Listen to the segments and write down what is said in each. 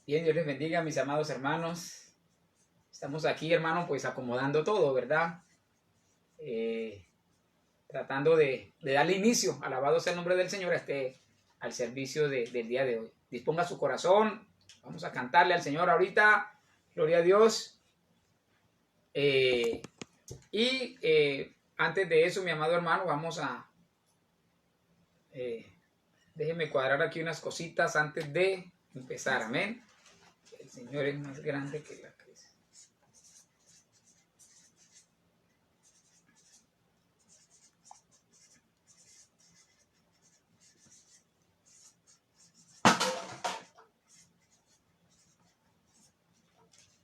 Bien, Dios les bendiga, mis amados hermanos. Estamos aquí, hermano, pues acomodando todo, ¿verdad? Tratando de darle inicio, alabado sea el nombre del Señor, al servicio del día de hoy. Disponga su corazón, vamos a cantarle al Señor ahorita, gloria a Dios. Antes de eso, mi amado hermano, vamos a... déjenme cuadrar aquí unas cositas antes de empezar, amén. El Señor es más grande que la crisis.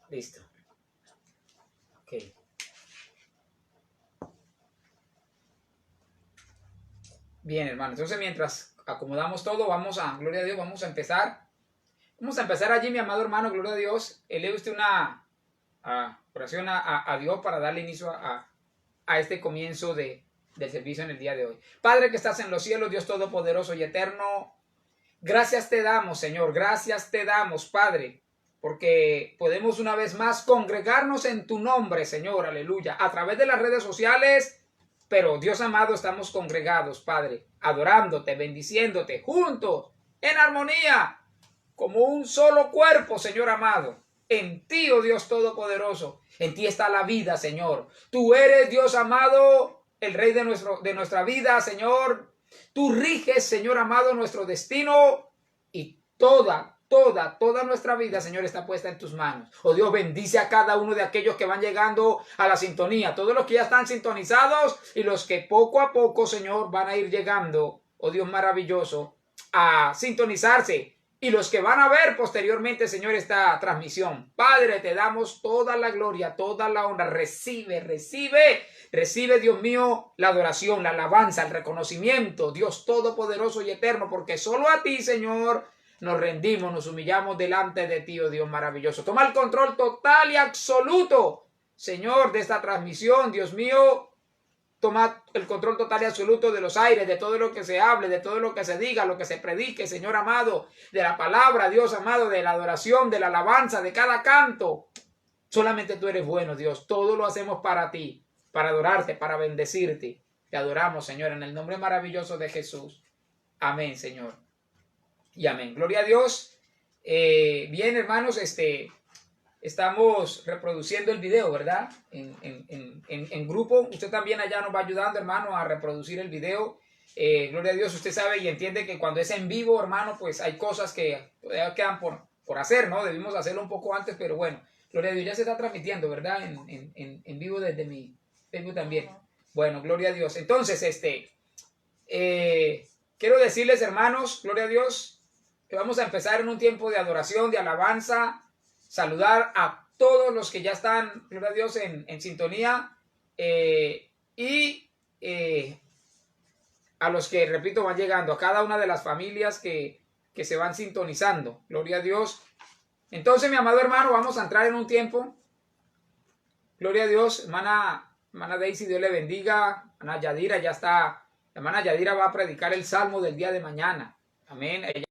Listo. Ok. Bien, hermano. Entonces, mientras acomodamos todo, gloria a Dios, vamos a empezar. Vamos a empezar allí, mi amado hermano, gloria a Dios. Eleve usted una oración a Dios para darle inicio a este comienzo del servicio en el día de hoy. Padre que estás en los cielos, Dios todopoderoso y eterno, gracias te damos, Señor, gracias te damos, Padre, porque podemos una vez más congregarnos en tu nombre, Señor, aleluya, a través de las redes sociales, pero Dios amado, estamos congregados, Padre, adorándote, bendiciéndote, juntos, en armonía, como un solo cuerpo, Señor amado. En ti, oh Dios todopoderoso, en ti está la vida, Señor. Tú eres, Dios amado, el Rey de nuestra vida, Señor. Tú riges, Señor amado, nuestro destino, y toda nuestra vida, Señor, está puesta en tus manos. Oh Dios, bendice a cada uno de aquellos que van llegando a la sintonía, todos los que ya están sintonizados y los que poco a poco, Señor, van a ir llegando, oh Dios maravilloso, a sintonizarse, y los que van a ver posteriormente, Señor, esta transmisión. Padre, te damos toda la gloria, toda la honra. Recibe, Dios mío, la adoración, la alabanza, el reconocimiento, Dios todopoderoso y eterno, porque solo a ti, Señor, nos rendimos, nos humillamos delante de ti, oh Dios maravilloso. Toma el control total y absoluto, Señor, de esta transmisión, Dios mío. Toma el control total y absoluto de los aires, de todo lo que se hable, de todo lo que se diga, lo que se predique, Señor amado, de la palabra, Dios amado, de la adoración, de la alabanza, de cada canto. Solamente tú eres bueno, Dios. Todo lo hacemos para ti, para adorarte, para bendecirte. Te adoramos, Señor, en el nombre maravilloso de Jesús. Amén, Señor. Y amén. Gloria a Dios. Bien, hermanos, estamos reproduciendo el video, ¿verdad? En grupo. Usted también allá nos va ayudando, hermano, a reproducir el video. Gloria a Dios. Usted sabe y entiende que cuando es en vivo, hermano, pues hay cosas que todavía quedan por hacer, ¿no? Debimos hacerlo un poco antes, pero bueno. Gloria a Dios. Ya se está transmitiendo, ¿verdad? En vivo desde mi Facebook también. Bueno, gloria a Dios. Entonces, quiero decirles, hermanos, gloria a Dios, que vamos a empezar en un tiempo de adoración, de alabanza. Saludar a todos los que ya están, gloria a Dios, en sintonía, y a los que, repito, van llegando, a cada una de las familias que se van sintonizando, gloria a Dios. Entonces, mi amado hermano, vamos a entrar en un tiempo, gloria a Dios. Hermana Daisy, Dios le bendiga. Hermana Yadira, ya está, la hermana Yadira va a predicar el salmo del día de mañana, amén. Ella,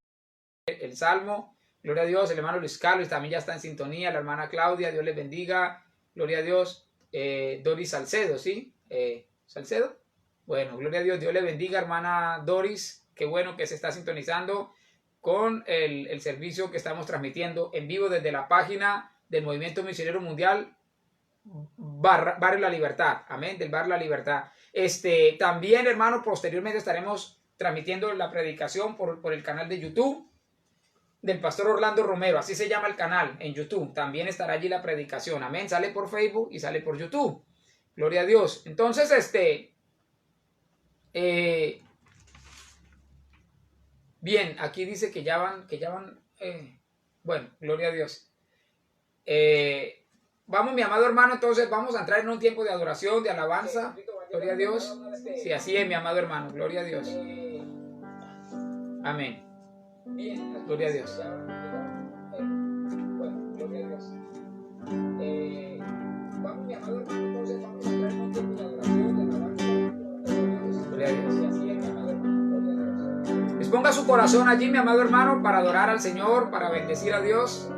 el salmo. Gloria a Dios. El hermano Luis Carlos también ya está en sintonía. La hermana Claudia, Dios les bendiga. Gloria a Dios. Doris Salcedo, ¿sí? ¿Salcedo? Bueno, gloria a Dios. Dios le bendiga, hermana Doris. qué bueno que se está sintonizando con el servicio que estamos transmitiendo en vivo desde la página del Movimiento Misionero Mundial Barrio La Libertad. Amén, del Barrio La Libertad. También, hermano, posteriormente estaremos transmitiendo la predicación por el canal de YouTube del pastor Orlando Romero, así se llama el canal en YouTube. También estará allí la predicación. Amén, sale por Facebook y sale por YouTube. Gloria a Dios. Entonces, bien, aquí dice que ya van, bueno, gloria a Dios. Vamos, mi amado hermano, entonces vamos a entrar en un tiempo de adoración, de alabanza. Gloria a Dios. Sí, así es, mi amado hermano. Gloria a Dios. Amén. Gloria a Dios. Bueno, gloria a Dios. Vamos, mi amado hermano, entonces vamos a entrar en un tiempo de adoración, de alabanza. Gloria a Dios. Sí, así es, mi amado hermano. Gloria a Dios. Disponga su corazón allí, mi amado hermano, para adorar al Señor, para bendecir a Dios.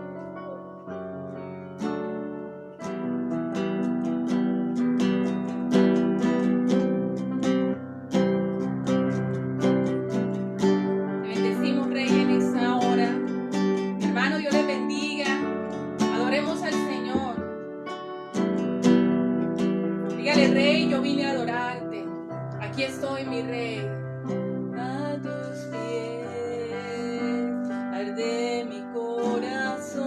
Arde mi corazón.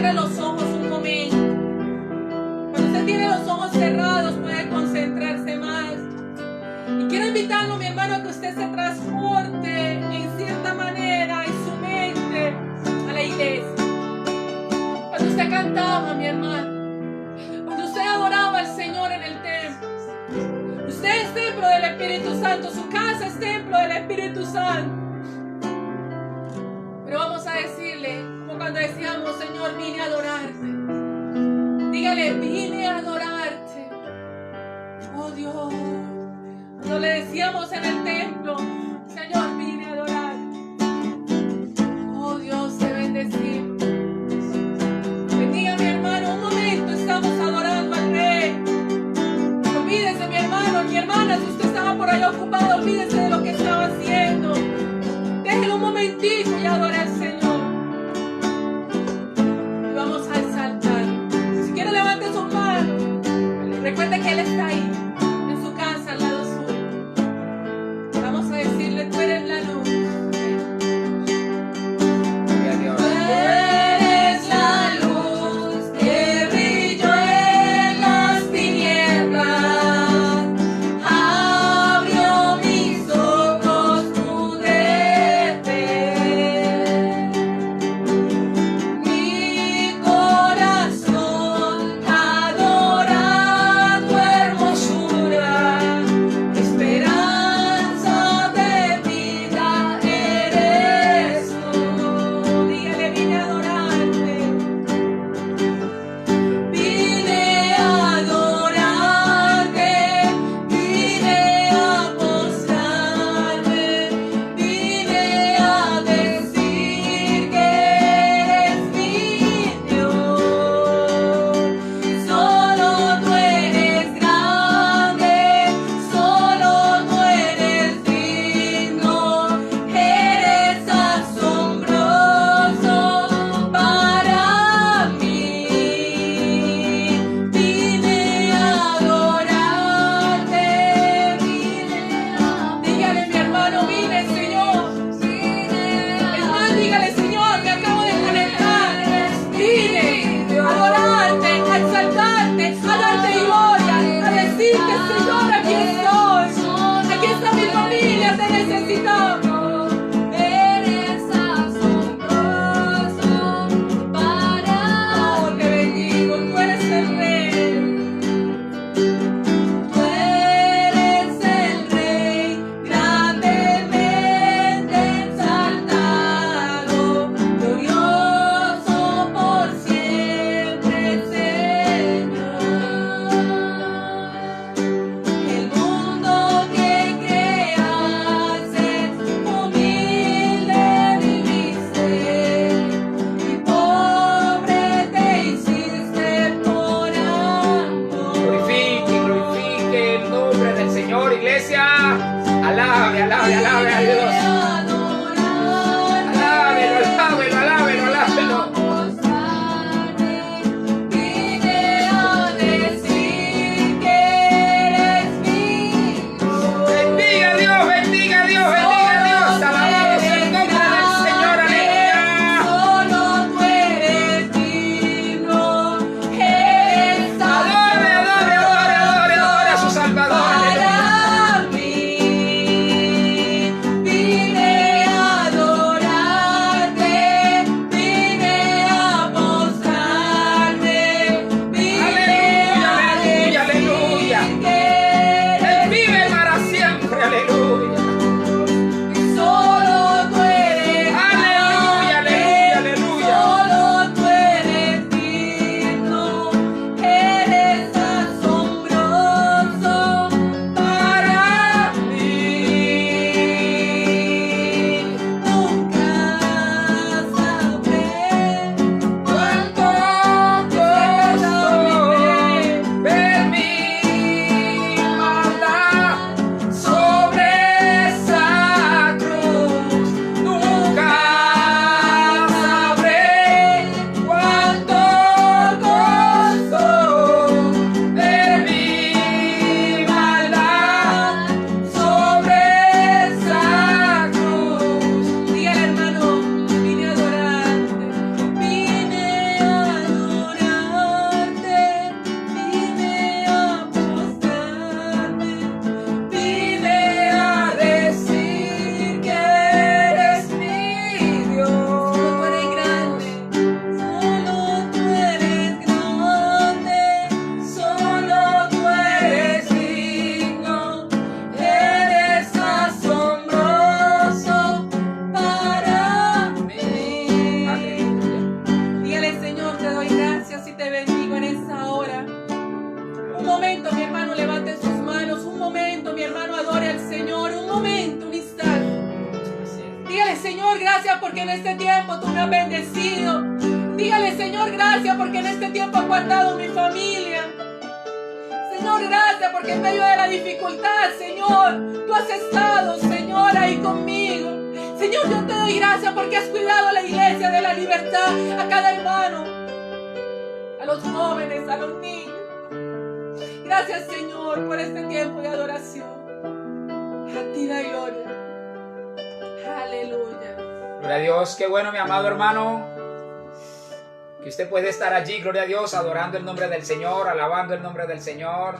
cierre los ojos un momento. Cuando usted tiene los ojos cerrados puede concentrarse más. Y quiero invitarlo, mi hermano, a que usted se transporte en cierta manera en su mente a la iglesia. Cuando usted cantaba, mi hermano, cuando usted adoraba al Señor en el templo, usted es templo del Espíritu Santo, su casa es templo del Espíritu Santo. Pero vamos a decirle, como cuando decíamos, Señor, vine a adorarte. Dígale, vine a adorarte. Oh Dios. Cuando le decíamos en el templo, Señor, vine a adorarte. Oh Dios, te bendecimos. Bendiga, mi hermano, un momento, estamos adorando al Rey. Olvídese, mi hermano, mi hermana, si usted estaba por ahí ocupado, olvídese de lo que estaba haciendo. Déjelo un momentito y adore al Señor. Y vamos a exaltar. Si quiere, levante sus manos. Recuerde que Él está ahí, en su casa, al lado suyo. Vamos a decir. Señor, gracias porque en este tiempo tú me has bendecido. Dígale, Señor, gracias porque en este tiempo has guardado mi familia. Señor, gracias porque en medio de la dificultad, Señor, tú has estado, Señor, ahí conmigo. Señor, yo te doy gracias porque has cuidado a la iglesia de la libertad, a cada hermano, a los jóvenes, a los niños. Gracias, Señor, por este tiempo de adoración. A ti da gloria. Aleluya. Gloria a Dios, qué bueno, mi amado hermano, que usted puede estar allí, gloria a Dios, adorando el nombre del Señor, alabando el nombre del Señor.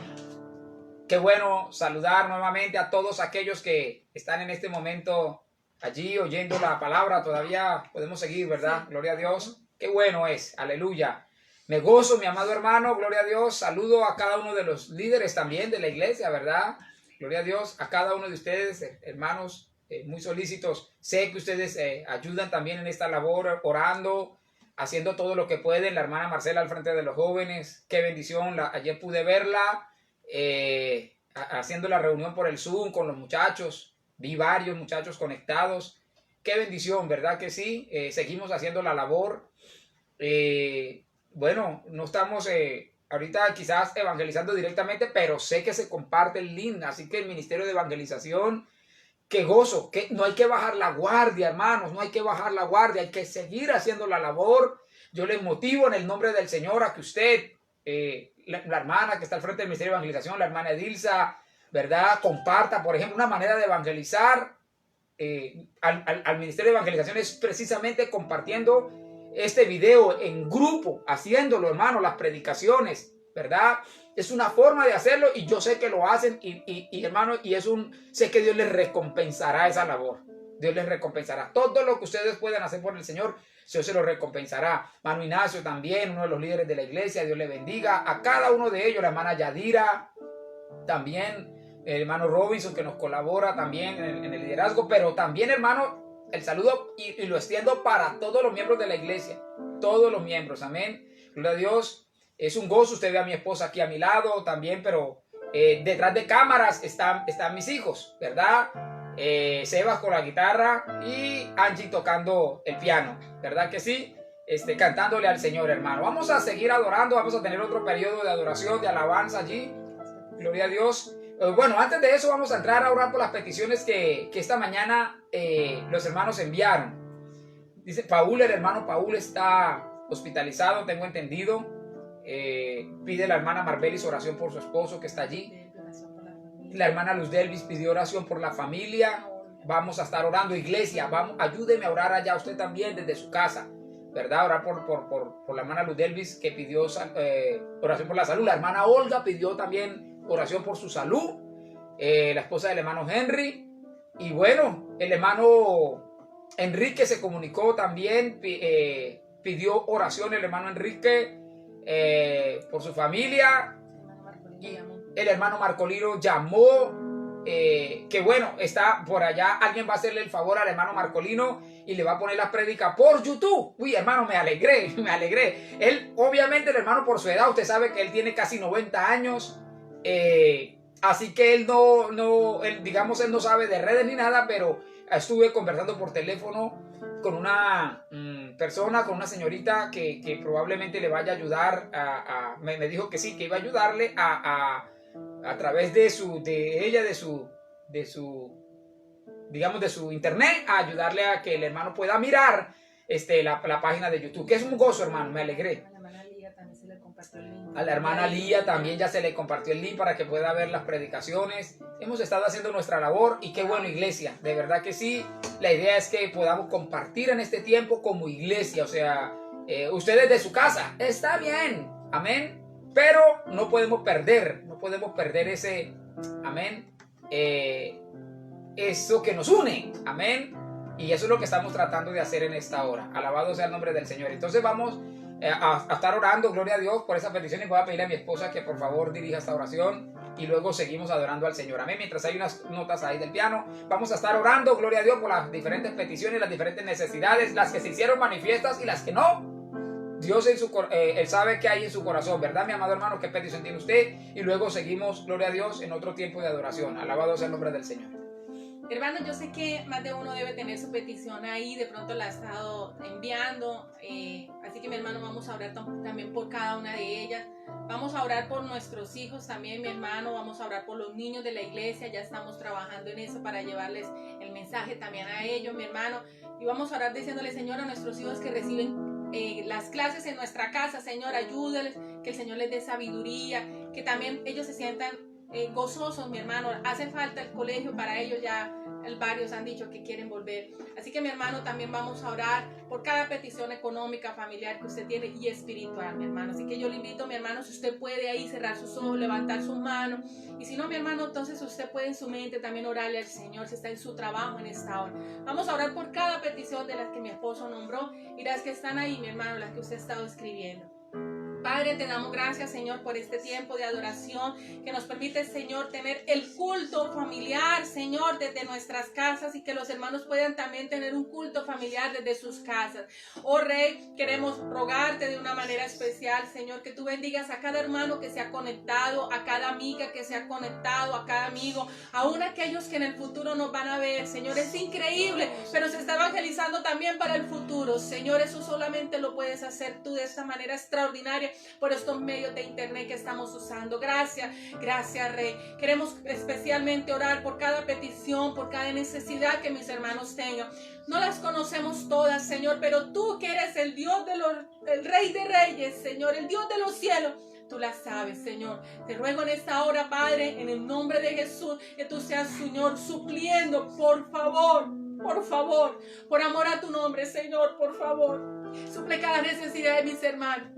Qué bueno saludar nuevamente a todos aquellos que están en este momento allí oyendo la palabra. Todavía podemos seguir, ¿verdad? Gloria a Dios. Qué bueno es, aleluya. Me gozo, mi amado hermano, gloria a Dios. Saludo a cada uno de los líderes también de la iglesia, ¿verdad? Gloria a Dios, a cada uno de ustedes, hermanos, muy solícitos. Sé que ustedes ayudan también en esta labor, orando, haciendo todo lo que pueden. La hermana Marcela al frente de los jóvenes, qué bendición. Ayer pude verla haciendo la reunión por el Zoom con los muchachos. Vi varios muchachos conectados. Qué bendición, ¿verdad que sí? Seguimos haciendo la labor. Bueno, no estamos ahorita quizás evangelizando directamente, pero sé que se comparte el link. Así que el Ministerio de Evangelización, qué gozo, que no hay que bajar la guardia, hermanos, no hay que bajar la guardia, hay que seguir haciendo la labor. Yo les motivo en el nombre del Señor a que usted, la hermana que está al frente del Ministerio de Evangelización, la hermana Edilza, ¿verdad? Comparta, por ejemplo, una manera de evangelizar al Ministerio de Evangelización es precisamente compartiendo este video en grupo, haciéndolo, hermano, las predicaciones, ¿verdad? Es una forma de hacerlo y yo sé que lo hacen y hermano, sé que Dios les recompensará esa labor. Dios les recompensará. Todo lo que ustedes puedan hacer por el Señor, Dios se lo recompensará. Mano Ignacio también, uno de los líderes de la iglesia, Dios le bendiga. A cada uno de ellos, la hermana Yadira, también el hermano Robinson que nos colabora también en el liderazgo, pero también, hermano, el saludo y lo extiendo para todos los miembros de la iglesia, todos los miembros, amén. Gloria a Dios. Es un gozo, usted ve a mi esposa aquí a mi lado también, pero detrás de cámaras están mis hijos, ¿verdad? Sebas con la guitarra y Angie tocando el piano, ¿verdad que sí? Cantándole al Señor, hermano. Vamos a seguir adorando, vamos a tener otro periodo de adoración, de alabanza allí. Gloria a Dios. Bueno, antes de eso vamos a entrar a orar por las peticiones que esta mañana los hermanos enviaron. Dice Paul, el hermano Paul está hospitalizado, tengo entendido. Pide la hermana Marbelis oración por su esposo que está allí. La hermana Luz Delvis pidió oración por la familia. Vamos a estar orando, iglesia. Vamos, ayúdeme a orar allá usted también desde su casa, ¿verdad? Orar por la hermana Luz Delvis que pidió oración por la salud. La hermana Olga pidió también oración por su salud. La esposa del hermano Henry. Y bueno, el hermano Enrique se comunicó también, pidió oración el hermano Enrique por su familia. Y el hermano Marcolino llamó, que bueno, está por allá. Alguien va a hacerle el favor al hermano Marcolino y le va a poner la prédica por YouTube. Uy, hermano, me alegré. Él, obviamente, el hermano por su edad, usted sabe que él tiene casi 90 años. Así que él él no sabe de redes ni nada, pero estuve conversando por teléfono con una persona, con una señorita que probablemente le vaya a ayudar. Me dijo que sí, que iba a ayudarle a través de su internet, a ayudarle a que el hermano pueda mirar la página de YouTube, que es un gozo, hermano, me alegré. A la hermana Lía también ya se le compartió el link para que pueda ver las predicaciones. Hemos estado haciendo nuestra labor y qué bueno, iglesia, de verdad que sí. La idea es que podamos compartir en este tiempo como iglesia, o sea, ustedes de su casa, está bien, amén, pero no podemos perder ese, amén, eso que nos une, amén, y eso es lo que estamos tratando de hacer en esta hora. Alabado sea el nombre del Señor. Entonces vamos a estar orando, gloria a Dios, por esa petición, y voy a pedirle a mi esposa que por favor dirija esta oración y luego seguimos adorando al Señor, amén. Mientras hay unas notas ahí del piano, vamos a estar orando, gloria a Dios, por las diferentes peticiones, las diferentes necesidades, las que se hicieron manifiestas y las que no. Dios Él sabe qué hay en su corazón, ¿verdad, mi amado hermano? ¿Qué petición tiene usted? Y luego seguimos, gloria a Dios, en otro tiempo de adoración. Alabado sea el nombre del Señor. Hermano, yo sé que más de uno debe tener su petición ahí, de pronto la ha estado enviando, así que mi hermano, vamos a orar también por cada una de ellas. Vamos a orar por nuestros hijos también, mi hermano, vamos a orar por los niños de la iglesia, ya estamos trabajando en eso para llevarles el mensaje también a ellos, mi hermano, y vamos a orar diciéndole, Señor, a nuestros hijos que reciben las clases en nuestra casa, Señor, ayúdales, que el Señor les dé sabiduría, que también ellos se sientan gozosos, mi hermano. Hace falta el colegio para ellos, ya varios han dicho que quieren volver. Así que mi hermano, también vamos a orar por cada petición económica, familiar que usted tiene y espiritual, mi hermano. Así que yo le invito, mi hermano, si usted puede ahí cerrar sus ojos, levantar sus manos, y si no, mi hermano, entonces usted puede en su mente también orarle al Señor si está en su trabajo en esta hora. Vamos a orar por cada petición de las que mi esposo nombró y las que están ahí, mi hermano, las que usted ha estado escribiendo. Padre, te damos gracias, Señor, por este tiempo de adoración que nos permite, Señor, tener el culto familiar, Señor, desde nuestras casas, y que los hermanos puedan también tener un culto familiar desde sus casas. Oh Rey, queremos rogarte de una manera especial, Señor, que tú bendigas a cada hermano que se ha conectado, a cada amiga que se ha conectado, a cada amigo, aún aquellos que en el futuro nos van a ver. Señor, es increíble, pero se está evangelizando también para el futuro. Señor, eso solamente lo puedes hacer tú de esta manera extraordinaria por estos medios de internet que estamos usando. Gracias, gracias, Rey. Queremos especialmente orar por cada petición, por cada necesidad que mis hermanos tengan. No las conocemos todas, Señor, pero tú que eres el Dios el Rey de Reyes, Señor, el Dios de los cielos, tú la sabes, Señor. Te ruego en esta hora, Padre, en el nombre de Jesús, que tú seas, Señor, supliendo, por favor, por amor a tu nombre, Señor, por favor. Suple cada necesidad de mis hermanos.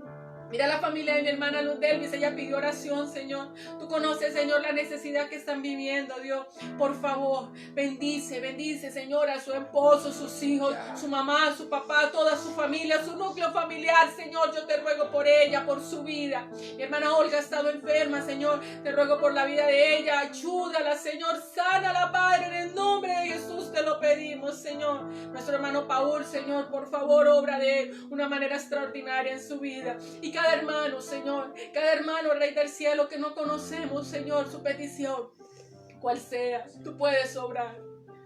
Mira la familia de mi hermana Luz Delvis, ella pidió oración, Señor. Tú conoces, Señor, la necesidad que están viviendo, Dios. Por favor, bendice, Señor, a su esposo, sus hijos, su mamá, su papá, toda su familia, su núcleo familiar, Señor. Yo te ruego por ella, por su vida. Mi hermana Olga ha estado enferma, Señor. Te ruego por la vida de ella. Ayúdala, Señor. Sánala, Padre, en el nombre de Jesús te lo pedimos, Señor. Nuestro hermano Paul, Señor, por favor, obra de él una manera extraordinaria en su vida. Y cada hermano, Señor, cada hermano, Rey del cielo, que no conocemos, Señor, su petición, cual sea, tú puedes obrar.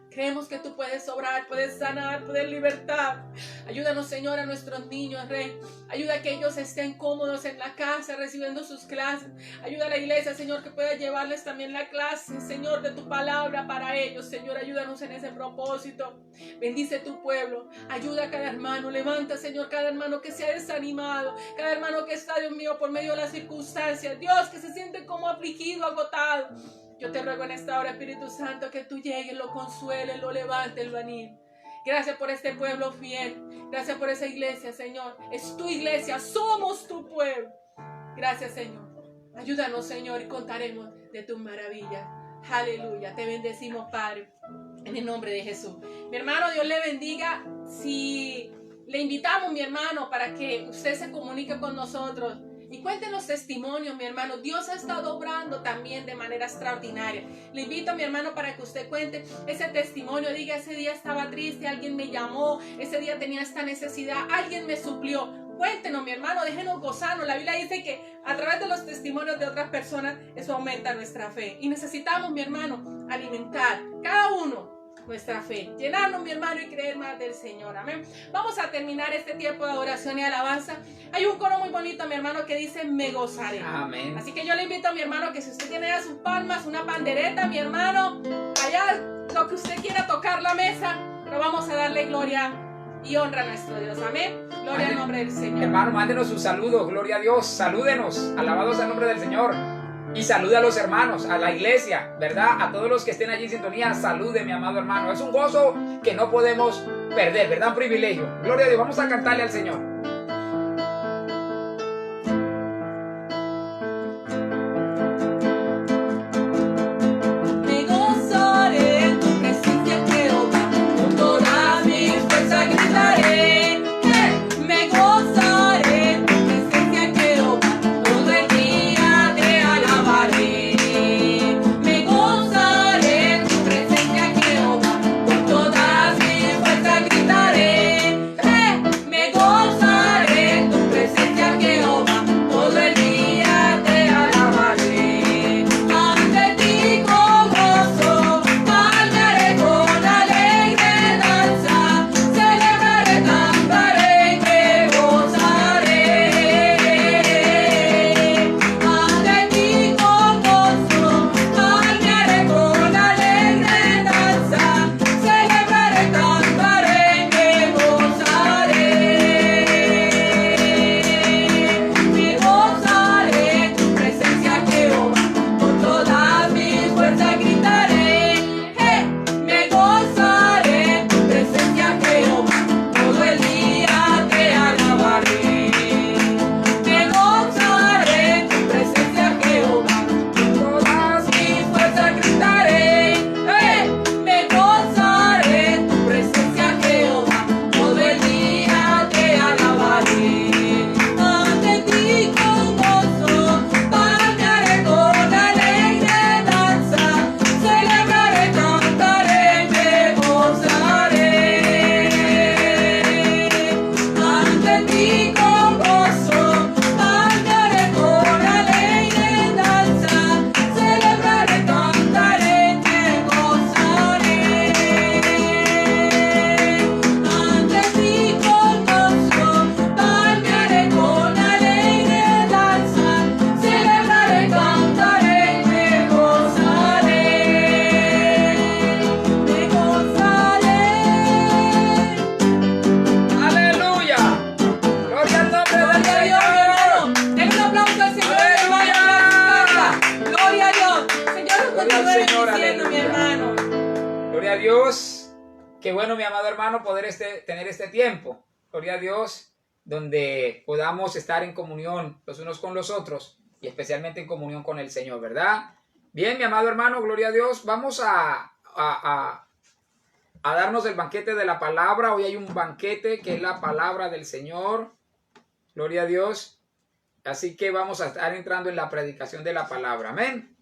Creemos que tú puedes obrar, puedes sanar, puedes libertar. Ayúdanos, Señor, a nuestros niños, Rey. Ayuda a que ellos estén cómodos en la casa, recibiendo sus clases. Ayuda a la iglesia, Señor, que pueda llevarles también la clase, Señor, de tu palabra para ellos. Señor, ayúdanos en ese propósito. Bendice tu pueblo. Ayuda a cada hermano. Levanta, Señor, cada hermano que se ha desanimado. Cada hermano que está, Dios mío, por medio de las circunstancias. Dios, que se siente como afligido, agotado. Yo te ruego en esta hora, Espíritu Santo, que tú llegues, lo consueles, lo levantes, lo animes. Gracias por este pueblo fiel. Gracias por esa iglesia, Señor. Es tu iglesia, somos tu pueblo. Gracias, Señor. Ayúdanos, Señor, y contaremos de tus maravillas. Aleluya. Te bendecimos, Padre, en el nombre de Jesús. Mi hermano, Dios le bendiga. Si le invitamos, mi hermano, para que usted se comunique con nosotros y cuenten los testimonios, mi hermano. Dios ha estado obrando también de manera extraordinaria. Le invito, mi hermano, para que usted cuente ese testimonio. Diga, ese día estaba triste, alguien me llamó, ese día tenía esta necesidad, alguien me suplió. Cuéntenos, mi hermano, déjenos gozarnos. La Biblia dice que a través de los testimonios de otras personas, eso aumenta nuestra fe. Y necesitamos, mi hermano, alimentar cada uno nuestra fe, llenarnos, mi hermano, y creer más del Señor. Amén. Vamos a terminar este tiempo de adoración y alabanza. Hay un coro muy bonito, mi hermano, que dice: me gozaré. Amén. Así que yo le invito a mi hermano que si usted tiene ya sus palmas, una pandereta, mi hermano, allá lo que usted quiera tocar la mesa, pero vamos a darle gloria y honra a nuestro Dios. Amén. Gloria al nombre del Señor. Hermano, mándenos sus saludos. Gloria a Dios. Salúdenos. Alabados al nombre del Señor. Y saluda a los hermanos, a la iglesia, ¿verdad? A todos los que estén allí en sintonía, salude, mi amado hermano. Es un gozo que no podemos perder, ¿verdad? Un privilegio. Gloria a Dios. Vamos a cantarle al Señor. Me gozo. Qué bueno, mi amado hermano, poder tener este tiempo. Gloria a Dios, donde podamos estar en comunión los unos con los otros y especialmente en comunión con el Señor, ¿verdad? Bien, mi amado hermano, gloria a Dios. Vamos a darnos el banquete de la palabra. Hoy hay un banquete que es la palabra del Señor. Gloria a Dios. Así que vamos a estar entrando en la predicación de la palabra. Amén.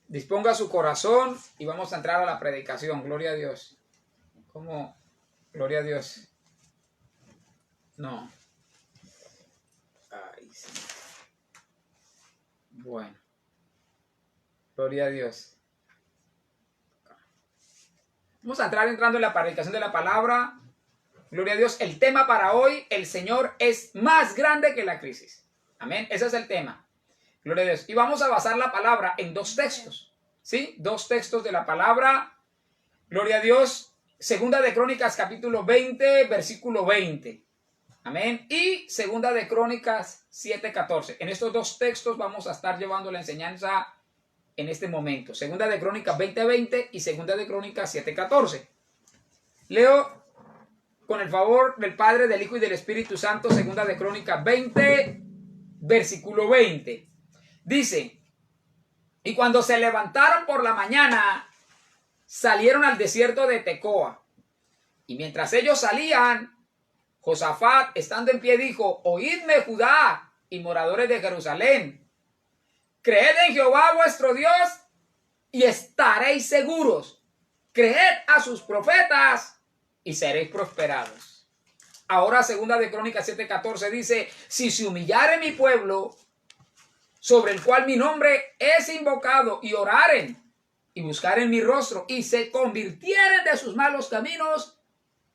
Disponga su corazón y vamos a entrar a la predicación. Gloria a Dios. ¿Cómo? Gloria a Dios. No. Ay, sí. Bueno. Gloria a Dios. Vamos a entrar entrando en la predicación de la palabra. Gloria a Dios. El tema para hoy, el Señor es más grande que la crisis. Amén. Ese es el tema. Gloria a Dios. Y vamos a basar la palabra en dos textos. ¿Sí? Dos textos de la palabra. Gloria a Dios. Segunda de Crónicas, capítulo 20, versículo 20. Amén. Y Segunda de Crónicas 7:14. En estos dos textos vamos a estar llevando la enseñanza en este momento. Segunda de Crónicas 20:20 y Segunda de Crónicas 7:14. Leo con el favor del Padre, del Hijo y del Espíritu Santo. Segunda de Crónicas 20, versículo 20. Dice: y cuando se levantaron por la mañana, salieron al desierto de Tecoa. Y mientras ellos salían, Josafat, estando en pie, dijo: oídme, Judá y moradores de Jerusalén, creed en Jehová vuestro Dios y estaréis seguros. Creed a sus profetas y seréis prosperados. Ahora Segunda de Crónicas 7:14 dice: si se humillare mi pueblo, sobre el cual mi nombre es invocado, y oraren y buscaren mi rostro y se convirtieren de sus malos caminos,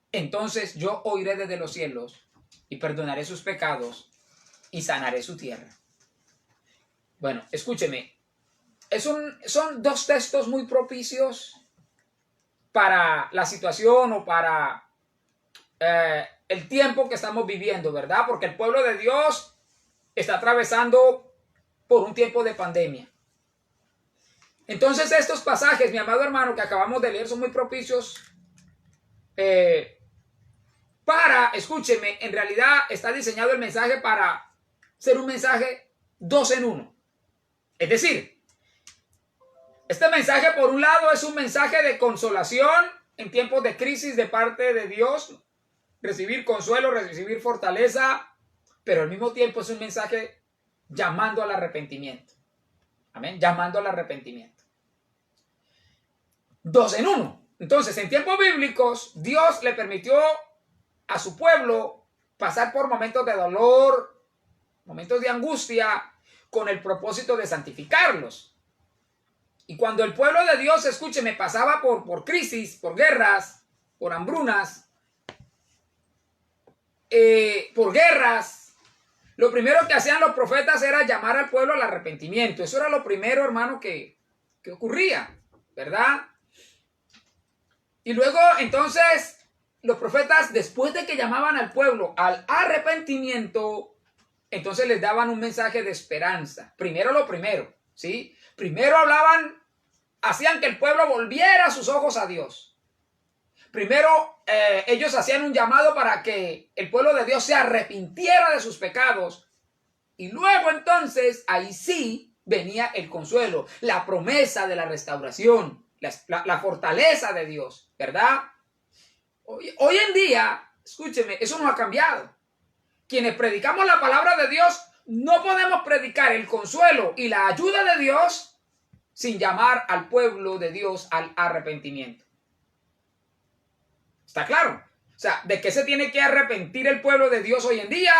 entonces yo oiré desde los cielos y perdonaré sus pecados y sanaré su tierra. Bueno, escúcheme. Son dos textos muy propicios para la situación o para el tiempo que estamos viviendo, ¿verdad? Porque el pueblo de Dios está atravesando por un tiempo de pandemia. Entonces estos pasajes, mi amado hermano, que acabamos de leer son muy propicios escúcheme, en realidad está diseñado el mensaje para ser un mensaje 2 en 1. Es decir, este mensaje por un lado es un mensaje de consolación en tiempos de crisis de parte de Dios, recibir consuelo, recibir fortaleza, pero al mismo tiempo es un mensaje llamando al arrepentimiento. Amén, llamando al arrepentimiento. 2 en 1. Entonces, en tiempos bíblicos, Dios le permitió a su pueblo pasar por momentos de dolor, momentos de angustia, con el propósito de santificarlos. Y cuando el pueblo de Dios, escúcheme, pasaba por crisis, por guerras, por hambrunas, por guerras, lo primero que hacían los profetas era llamar al pueblo al arrepentimiento. Eso era lo primero, hermano, que ocurría, ¿verdad? Y luego, entonces, los profetas, después de que llamaban al pueblo al arrepentimiento, entonces les daban un mensaje de esperanza. Primero lo primero, ¿sí? Primero hacían que el pueblo volviera sus ojos a Dios. Primero, ellos hacían un llamado para que el pueblo de Dios se arrepintiera de sus pecados. Y luego, entonces, ahí sí venía el consuelo, la promesa de la restauración, la fortaleza de Dios, ¿verdad? Hoy en día, escúcheme, eso no ha cambiado. Quienes predicamos la palabra de Dios, no podemos predicar el consuelo y la ayuda de Dios sin llamar al pueblo de Dios al arrepentimiento. ¿Está claro? O sea, ¿de qué se tiene que arrepentir el pueblo de Dios hoy en día?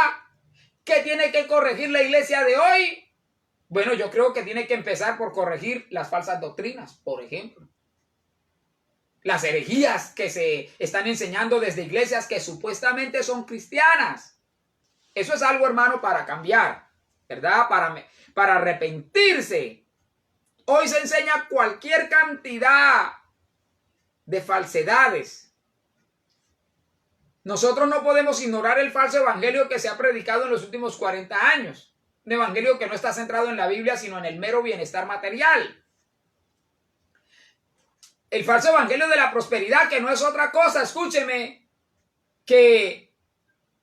¿Qué tiene que corregir la iglesia de hoy? Bueno, yo creo que tiene que empezar por corregir las falsas doctrinas, por ejemplo. Las herejías que se están enseñando desde iglesias que supuestamente son cristianas. Eso es algo, hermano, para cambiar, ¿verdad? Para arrepentirse. Hoy se enseña cualquier cantidad de falsedades. Nosotros no podemos ignorar el falso evangelio que se ha predicado en los últimos 40 años. Un evangelio que no está centrado en la Biblia, sino en el mero bienestar material. El falso evangelio de la prosperidad, que no es otra cosa, escúcheme, que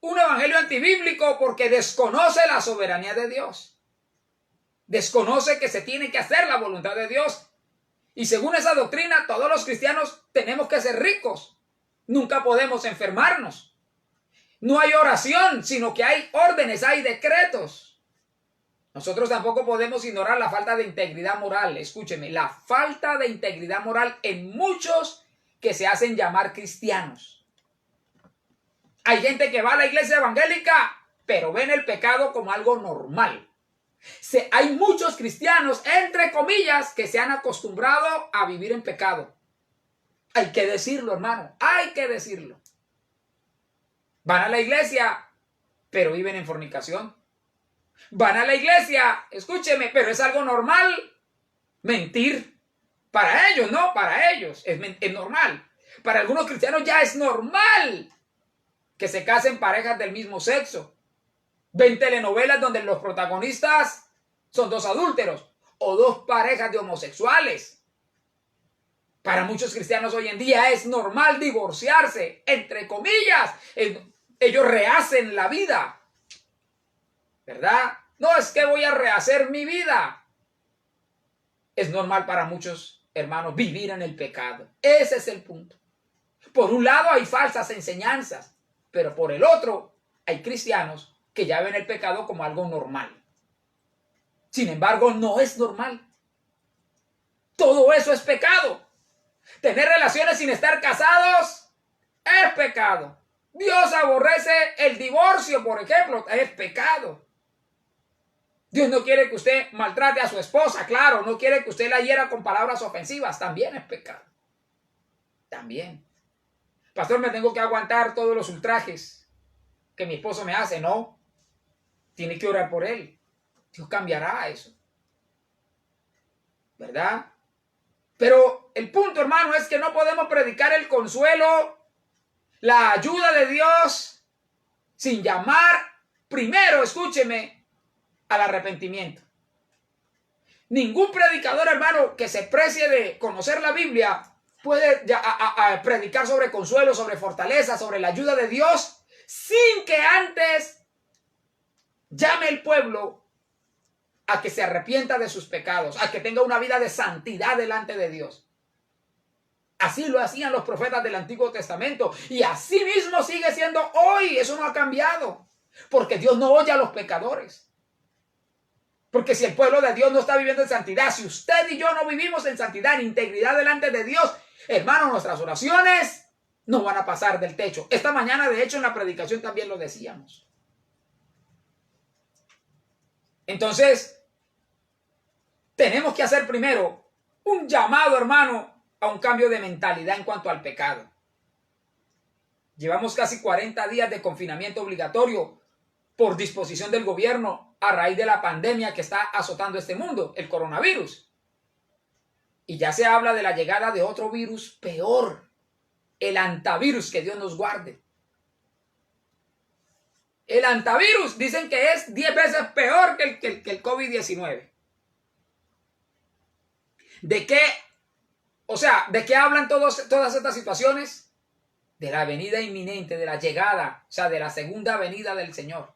un evangelio antibíblico, porque desconoce la soberanía de Dios. Desconoce que se tiene que hacer la voluntad de Dios. Y según esa doctrina, todos los cristianos tenemos que ser ricos. Nunca podemos enfermarnos. No hay oración, sino que hay órdenes, hay decretos. Nosotros tampoco podemos ignorar la falta de integridad moral. Escúcheme, la falta de integridad moral en muchos que se hacen llamar cristianos. Hay gente que va a la iglesia evangélica, pero ven el pecado como algo normal. Hay muchos cristianos, entre comillas, que se han acostumbrado a vivir en pecado. Hay que decirlo, hermano, hay que decirlo. Van a la iglesia, pero viven en fornicación. Van a la iglesia, escúcheme, pero es algo normal mentir. Para ellos, no, para ellos es normal. Para algunos cristianos ya es normal que se casen parejas del mismo sexo. Ven telenovelas donde los protagonistas son dos adúlteros o dos parejas de homosexuales. Para muchos cristianos hoy en día es normal divorciarse, entre comillas. Ellos rehacen la vida, ¿verdad? No es que voy a rehacer mi vida. Es normal para muchos hermanos vivir en el pecado. Ese es el punto. Por un lado hay falsas enseñanzas, pero por el otro hay cristianos que ya ven el pecado como algo normal. Sin embargo, no es normal. Todo eso es pecado. Tener relaciones sin estar casados es pecado. Dios aborrece el divorcio, por ejemplo, es pecado. Dios no quiere que usted maltrate a su esposa, claro, no quiere que usted la hiera con palabras ofensivas, también es pecado. También. Pastor, me tengo que aguantar todos los ultrajes que mi esposo me hace, no. Tiene que orar por él. Dios cambiará eso. ¿Verdad? Pero el punto, hermano, es que no podemos predicar el consuelo, la ayuda de Dios, sin llamar primero, escúcheme, al arrepentimiento. Ningún predicador, hermano, que se precie de conocer la Biblia puede predicar sobre consuelo, sobre fortaleza, sobre la ayuda de Dios, sin que antes llame el pueblo a que se arrepienta de sus pecados, a que tenga una vida de santidad delante de Dios. Así lo hacían los profetas del Antiguo Testamento y así mismo sigue siendo hoy. Eso no ha cambiado, porque Dios no oye a los pecadores. Porque si el pueblo de Dios no está viviendo en santidad, si usted y yo no vivimos en santidad, en integridad delante de Dios, hermano, nuestras oraciones no van a pasar del techo. Esta mañana, de hecho, en la predicación también lo decíamos. Entonces, tenemos que hacer primero un llamado, hermano, a un cambio de mentalidad en cuanto al pecado. Llevamos casi 40 días de confinamiento obligatorio por disposición del gobierno a raíz de la pandemia que está azotando este mundo, el coronavirus. Y ya se habla de la llegada de otro virus peor, el antivirus, que Dios nos guarde. El antivirus dicen que es 10 veces peor que el COVID-19. ¿De qué? O sea, ¿de qué hablan todas estas situaciones? De la venida inminente, de la llegada, o sea, de la segunda venida del Señor.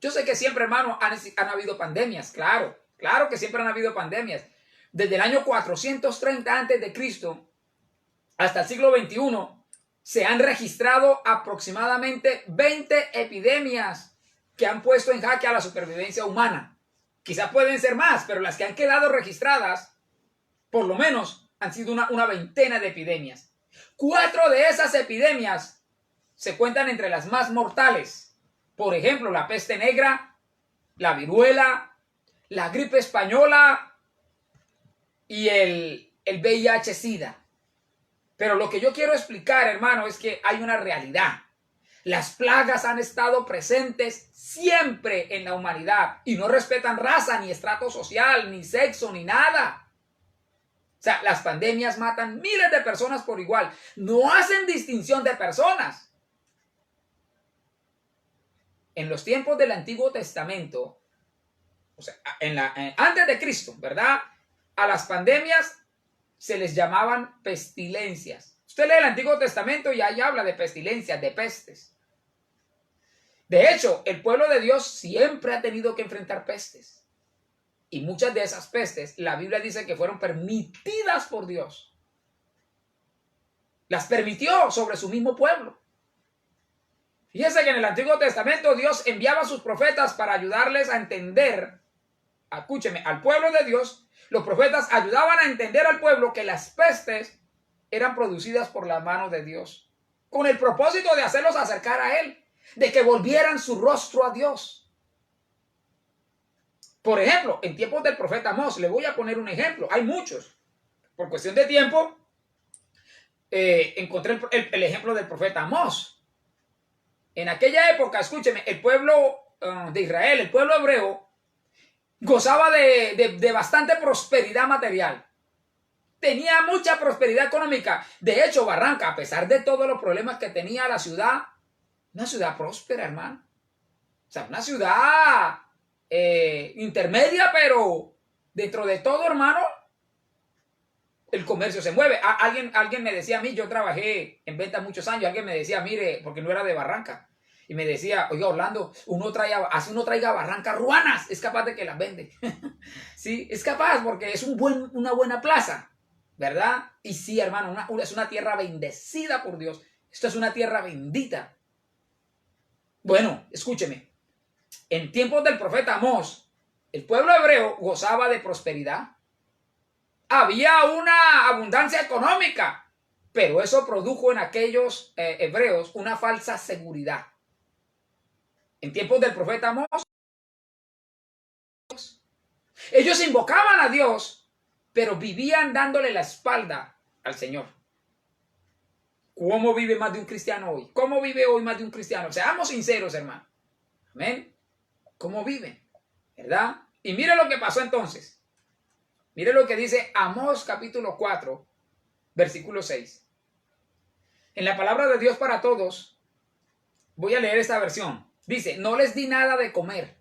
Yo sé que siempre, hermano, han habido pandemias, claro que siempre han habido pandemias. Desde el año 430 a.C. hasta el siglo XXI, se han registrado aproximadamente 20 epidemias que han puesto en jaque a la supervivencia humana. Quizás pueden ser más, pero las que han quedado registradas, por lo menos, han sido una veintena de epidemias. 4 de esas epidemias se cuentan entre las más mortales. Por ejemplo, la peste negra, la viruela, la gripe española y el VIH-Sida. Pero lo que yo quiero explicar, hermano, es que hay una realidad. Las plagas han estado presentes siempre en la humanidad y no respetan raza, ni estrato social, ni sexo, ni nada. O sea, las pandemias matan miles de personas por igual. No hacen distinción de personas. En los tiempos del Antiguo Testamento, o sea, antes de Cristo, ¿verdad? A las pandemias se les llamaban pestilencias. Usted lee el Antiguo Testamento y ahí habla de pestilencias, de pestes. De hecho, el pueblo de Dios siempre ha tenido que enfrentar pestes. Y muchas de esas pestes, la Biblia dice que fueron permitidas por Dios. Las permitió sobre su mismo pueblo. Fíjense que en el Antiguo Testamento Dios enviaba a sus profetas para ayudarles a entender, escúcheme, al pueblo de Dios. Los profetas ayudaban a entender al pueblo que las pestes eran producidas por la mano de Dios, con el propósito de hacerlos acercar a Él, de que volvieran su rostro a Dios. Por ejemplo, en tiempos del profeta Amós, le voy a poner un ejemplo, hay muchos. Por cuestión de tiempo, encontré el ejemplo del profeta Amós. En aquella época, escúcheme, el pueblo de Israel, el pueblo hebreo, gozaba de bastante prosperidad material. Tenía mucha prosperidad económica. De hecho, Barranca, a pesar de todos los problemas que tenía la ciudad, una ciudad próspera, hermano. O sea, una ciudad intermedia, pero dentro de todo, hermano, el comercio se mueve. Alguien me decía a mí, yo trabajé en venta muchos años, alguien me decía, mire, porque no era de Barranca, y me decía, oiga, Orlando, así uno traiga Barranca ruanas, es capaz de que las vende. Sí, es capaz, porque es una buena plaza, ¿verdad? Y sí, hermano, es una tierra bendecida por Dios. Esto es una tierra bendita. Bueno, escúcheme. En tiempos del profeta Amós, el pueblo hebreo gozaba de prosperidad. Había una abundancia económica, pero eso produjo en aquellos hebreos una falsa seguridad. En tiempos del profeta Amós, ellos invocaban a Dios, pero vivían dándole la espalda al Señor. ¿Cómo vive más de un cristiano hoy? ¿Cómo vive hoy más de un cristiano? Seamos sinceros, hermano. Amén. ¿Cómo vive? ¿Verdad? Y mire lo que pasó entonces. Mire lo que dice Amós capítulo 4, versículo 6. En la palabra de Dios para todos, voy a leer esta versión. Dice, no les di nada de comer.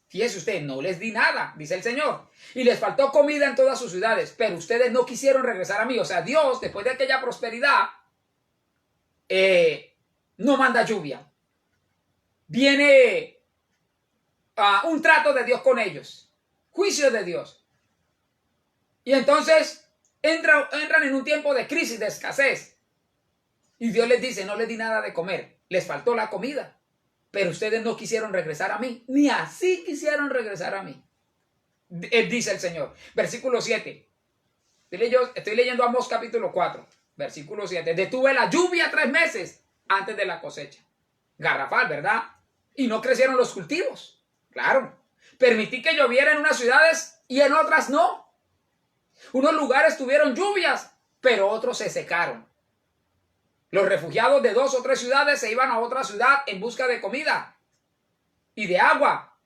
Fíjese usted, no les di nada, dice el Señor. Y les faltó comida en todas sus ciudades, pero ustedes no quisieron regresar a mí. O sea, Dios, después de aquella prosperidad, no manda lluvia. Viene un trato de Dios con ellos. Juicio de Dios. Y entonces entran en un tiempo de crisis, de escasez. Y Dios les dice, no les di nada de comer. Les faltó la comida. Pero ustedes no quisieron regresar a mí. Ni así quisieron regresar a mí. Dice el Señor. Versículo 7. Estoy leyendo Amós capítulo 4. Versículo 7. Detuve la lluvia 3 meses antes de la cosecha. Garrafal, ¿verdad? Y no crecieron los cultivos. Claro. Permití que lloviera en unas ciudades y en otras no. Unos lugares tuvieron lluvias, pero otros se secaron. Los refugiados de 2 o 3 ciudades se iban a otra ciudad en busca de comida y de agua,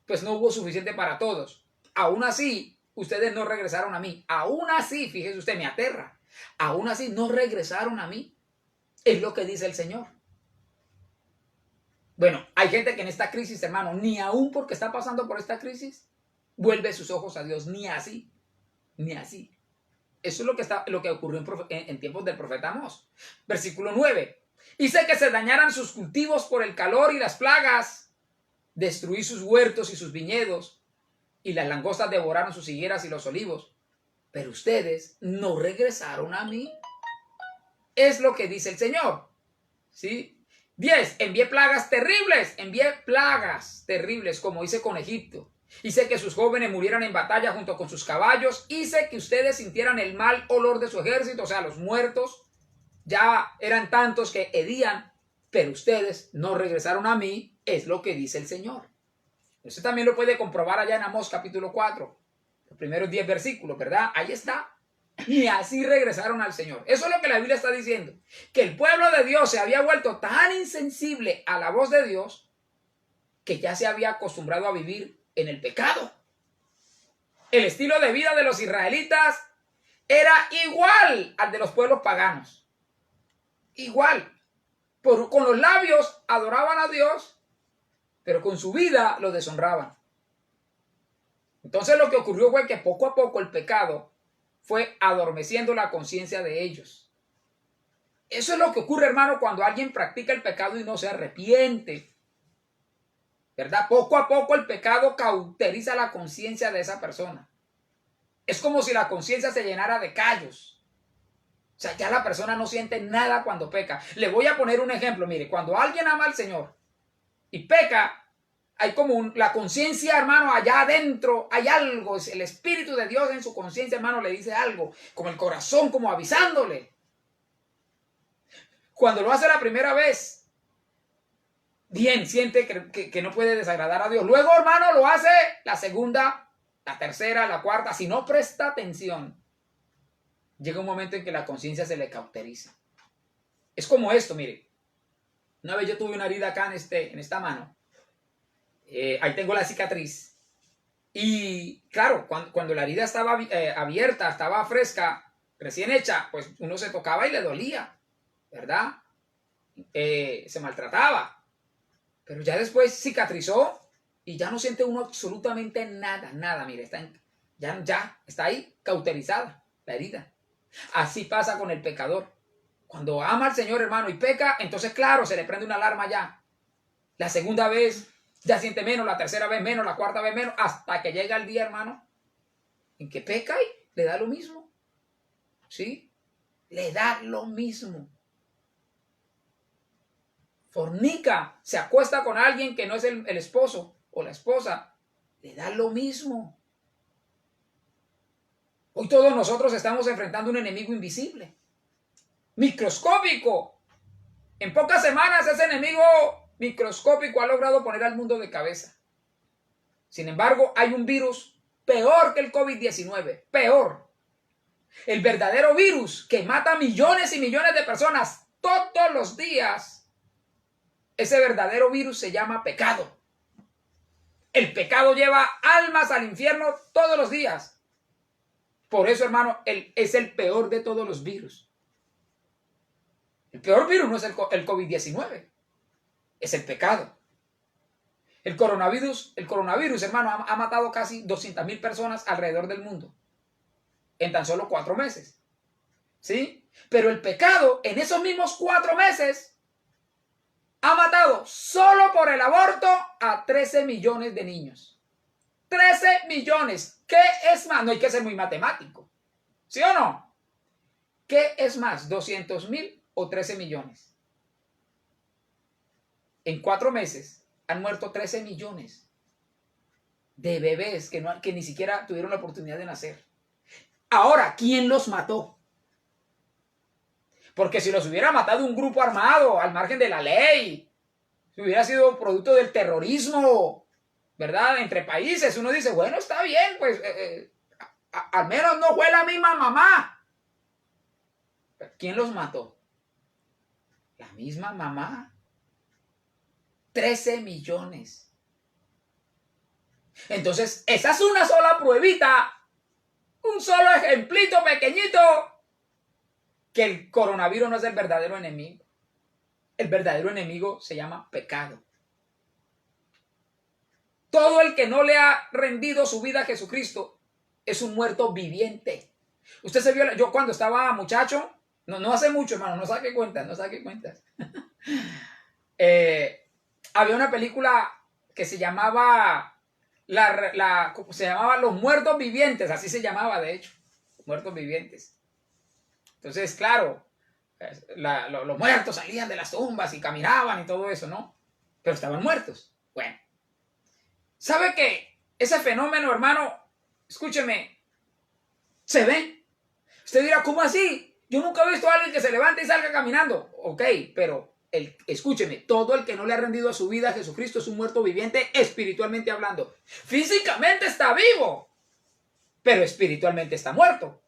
pues no hubo suficiente para todos. Aún así, ustedes no regresaron a mí. Aún así, fíjese usted, me aterra. Aún así, no regresaron a mí. Es lo que dice el Señor. Bueno, hay gente que en esta crisis, hermano, ni aún porque está pasando por esta crisis, vuelve sus ojos a Dios, ni así, ni así. Eso es lo que ocurrió en tiempos del profeta Amós. Versículo 9. Hice que se dañaran sus cultivos por el calor y las plagas. Destruí sus huertos y sus viñedos. Y las langostas devoraron sus higueras y los olivos. Pero ustedes no regresaron a mí. Es lo que dice el Señor. ¿Sí? 10. Envié plagas terribles, como hice con Egipto. Hice que sus jóvenes murieran en batalla junto con sus caballos. Hice que ustedes sintieran el mal olor de su ejército. O sea, los muertos ya eran tantos que hedían. Pero ustedes no regresaron a mí. Es lo que dice el Señor. Usted también lo puede comprobar allá en Amós capítulo 4. Los primeros 10 versículos, ¿verdad? Ahí está. Ni así regresaron al Señor. Eso es lo que la Biblia está diciendo. Que el pueblo de Dios se había vuelto tan insensible a la voz de Dios que ya se había acostumbrado a vivir en el pecado. El estilo de vida de los israelitas era igual al de los pueblos paganos. Igual. Con los labios adoraban a Dios, pero con su vida lo deshonraban. Entonces lo que ocurrió fue que poco a poco el pecado fue adormeciendo la conciencia de ellos. Eso es lo que ocurre, hermano, cuando alguien practica el pecado y no se arrepiente. ¿Verdad? Poco a poco el pecado cauteriza la conciencia de esa persona. Es como si la conciencia se llenara de callos. O sea, ya la persona no siente nada cuando peca. Le voy a poner un ejemplo. Mire, cuando alguien ama al Señor y peca, hay como la conciencia, hermano, allá adentro hay algo. El Espíritu de Dios en su conciencia, hermano, le dice algo. Como el corazón, como avisándole. Cuando lo hace la primera vez, bien, siente que no puede desagradar a Dios. Luego, hermano, lo hace la segunda, la tercera, la cuarta. Si no presta atención, llega un momento en que la conciencia se le cauteriza. Es como esto, mire. Una vez yo tuve una herida acá en esta mano. Ahí tengo la cicatriz. Y claro, cuando la herida estaba abierta, estaba fresca, recién hecha, pues uno se tocaba y le dolía, ¿verdad? Se maltrataba. Pero ya después cicatrizó y ya no siente uno absolutamente nada, nada. Mire, ya está ahí cauterizada la herida. Así pasa con el pecador. Cuando ama al Señor, hermano, y peca, entonces claro, se le prende una alarma ya. La segunda vez ya siente menos, la tercera vez menos, la cuarta vez menos, hasta que llega el día, hermano, en que peca y le da lo mismo. ¿Sí? Le da lo mismo. Fornica, se acuesta con alguien que no es el esposo o la esposa, le da lo mismo. Hoy todos nosotros estamos enfrentando un enemigo invisible, microscópico. En pocas semanas ese enemigo microscópico ha logrado poner al mundo de cabeza. Sin embargo, hay un virus peor que el COVID-19, peor. El verdadero virus que mata millones y millones de personas todos los días. Ese verdadero virus se llama pecado. El pecado lleva almas al infierno todos los días. Por eso, hermano, es el peor de todos los virus. El peor virus no es el COVID-19, es el pecado. El coronavirus, hermano, ha matado casi 200,000 personas alrededor del mundo en tan solo 4 meses. ¿Sí? Pero el pecado, en esos mismos 4 meses, ha matado solo por el aborto a 13 millones de niños. 13 millones. ¿Qué es más? No hay que ser muy matemático. ¿Sí o no? ¿Qué es más? 200,000 o 13 millones. En 4 meses han muerto 13 millones de bebés que ni siquiera tuvieron la oportunidad de nacer. Ahora, ¿quién los mató? Porque si los hubiera matado un grupo armado al margen de la ley, si hubiera sido producto del terrorismo, ¿verdad? Entre países, uno dice, bueno, está bien, pues al menos no fue la misma mamá. ¿Pero quién los mató? La misma mamá. 13 millones. Entonces, esa es una sola pruebita, un solo ejemplito pequeñito, que el coronavirus no es el verdadero enemigo. El verdadero enemigo se llama pecado. Todo el que no le ha rendido su vida a Jesucristo es un muerto viviente. Usted se vio, yo cuando estaba muchacho, no hace mucho, hermano, no saque cuentas. Había una película que se llamaba Los Muertos Vivientes, así se llamaba de hecho, Muertos Vivientes. Entonces, claro, los muertos salían de las tumbas y caminaban y todo eso, ¿no? Pero estaban muertos. Bueno, ¿sabe qué? Ese fenómeno, hermano, escúcheme, se ve. Usted dirá, ¿cómo así? Yo nunca he visto a alguien que se levante y salga caminando. Ok, pero escúcheme, todo el que no le ha rendido a su vida a Jesucristo es un muerto viviente espiritualmente hablando. Físicamente está vivo, pero espiritualmente está muerto.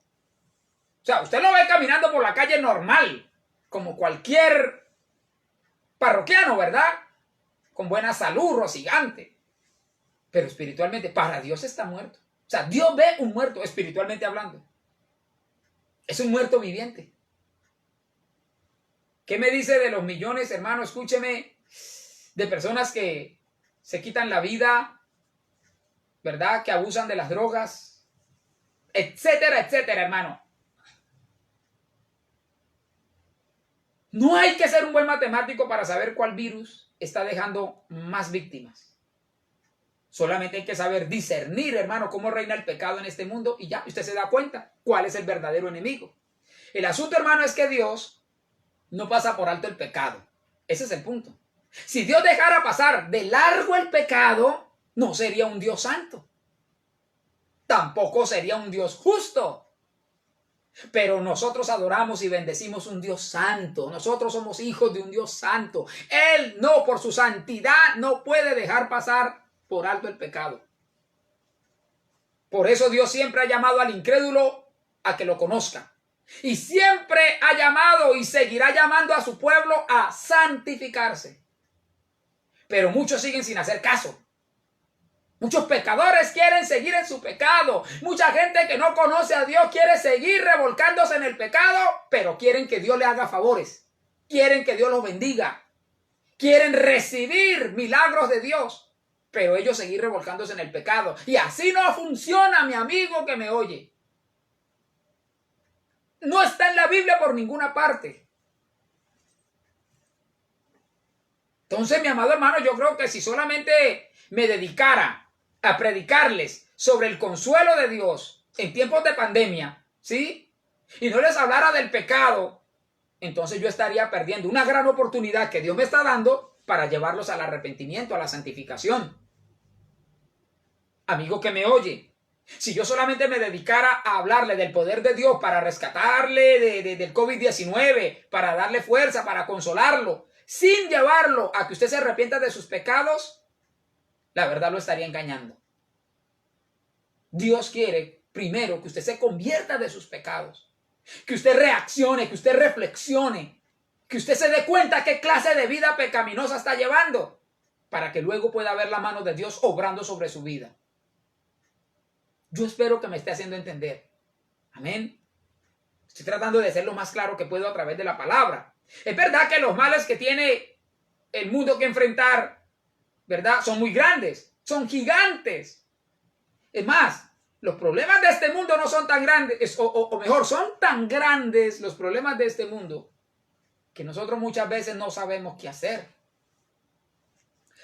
O sea, usted lo ve caminando por la calle normal, como cualquier parroquiano, ¿verdad? Con buena salud, rocigante. Pero espiritualmente, para Dios está muerto. O sea, Dios ve un muerto, espiritualmente hablando. Es un muerto viviente. ¿Qué me dice de los millones, hermano? Escúcheme, de personas que se quitan la vida, ¿verdad? Que abusan de las drogas. etcétera, etcétera, hermano. No hay que ser un buen matemático para saber cuál virus está dejando más víctimas. Solamente hay que saber discernir, hermano, cómo reina el pecado en este mundo y ya, usted se da cuenta cuál es el verdadero enemigo. El asunto, hermano, es que Dios no pasa por alto el pecado. Ese es el punto. Si Dios dejara pasar de largo el pecado, no sería un Dios santo. Tampoco sería un Dios justo. Pero nosotros adoramos y bendecimos un Dios santo. Nosotros somos hijos de un Dios santo. Él no, por su santidad, no puede dejar pasar por alto el pecado. Por eso Dios siempre ha llamado al incrédulo a que lo conozca. Y siempre ha llamado y seguirá llamando a su pueblo a santificarse. Pero muchos siguen sin hacer caso. Muchos pecadores quieren seguir en su pecado. Mucha gente que no conoce a Dios quiere seguir revolcándose en el pecado, pero quieren que Dios le haga favores. Quieren que Dios los bendiga. Quieren recibir milagros de Dios, pero ellos seguir revolcándose en el pecado. Y así no funciona, mi amigo que me oye. No está en la Biblia por ninguna parte. Entonces, mi amado hermano, yo creo que si solamente me dedicara a predicarles sobre el consuelo de Dios en tiempos de pandemia, ¿sí? Y no les hablara del pecado, entonces yo estaría perdiendo una gran oportunidad que Dios me está dando para llevarlos al arrepentimiento, a la santificación. Amigo que me oye, si yo solamente me dedicara a hablarle del poder de Dios para rescatarle del COVID-19, para darle fuerza, para consolarlo, sin llevarlo a que usted se arrepienta de sus pecados, la verdad lo estaría engañando. Dios quiere primero que usted se convierta de sus pecados, que usted reaccione, que usted reflexione, que usted se dé cuenta qué clase de vida pecaminosa está llevando, para que luego pueda ver la mano de Dios obrando sobre su vida. Yo espero que me esté haciendo entender. Amén. Estoy tratando de ser lo más claro que puedo a través de la palabra. Es verdad que los males que tiene el mundo que enfrentar, ¿verdad?, son muy grandes, son gigantes. Es más, los problemas de este mundo no son tan grandes, o mejor, son tan grandes los problemas de este mundo que nosotros muchas veces no sabemos qué hacer.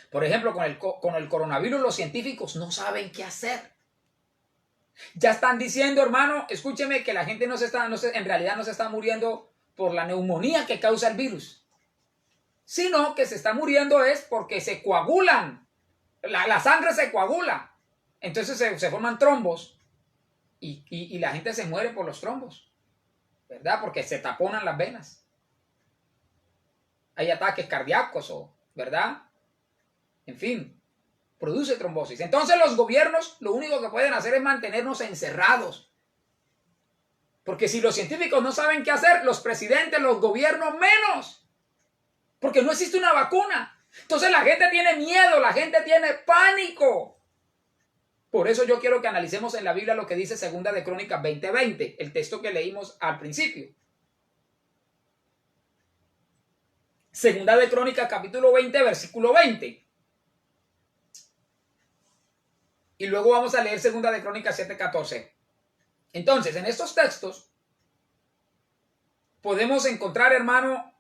Por ejemplo, con el coronavirus los científicos no saben qué hacer. Ya están diciendo, hermano, escúcheme, que la gente en realidad no se está muriendo por la neumonía que causa el virus, sino que se está muriendo es porque se coagulan, la sangre se coagula, entonces se forman trombos y la gente se muere por los trombos, ¿verdad? Porque se taponan las venas, hay ataques cardíacos, ¿verdad? En fin, produce trombosis. Entonces los gobiernos lo único que pueden hacer es mantenernos encerrados. Porque si los científicos no saben qué hacer, los presidentes, los gobiernos menos. Porque no existe una vacuna. Entonces la gente tiene miedo, la gente tiene pánico. Por eso yo quiero que analicemos en la Biblia lo que dice Segunda de Crónicas 20:20, el texto que leímos al principio. Segunda de Crónicas capítulo 20, versículo 20. Y luego vamos a leer Segunda de Crónicas 7:14. Entonces, en estos textos podemos encontrar, hermano,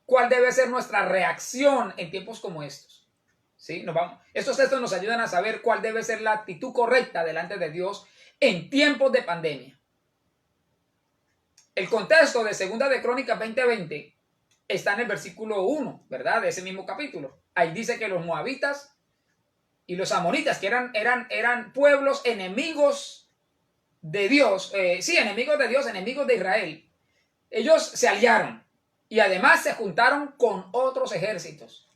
cuál debe ser nuestra reacción en tiempos como estos. ¿Sí? Estos textos nos ayudan a saber cuál debe ser la actitud correcta delante de Dios en tiempos de pandemia. El contexto de Segunda de Crónicas 20:20 está en el versículo 1, ¿verdad? De ese mismo capítulo. Ahí dice que los moabitas y los amonitas, que eran pueblos enemigos de Dios, enemigos de Dios, enemigos de Israel, ellos se aliaron y además se juntaron con otros ejércitos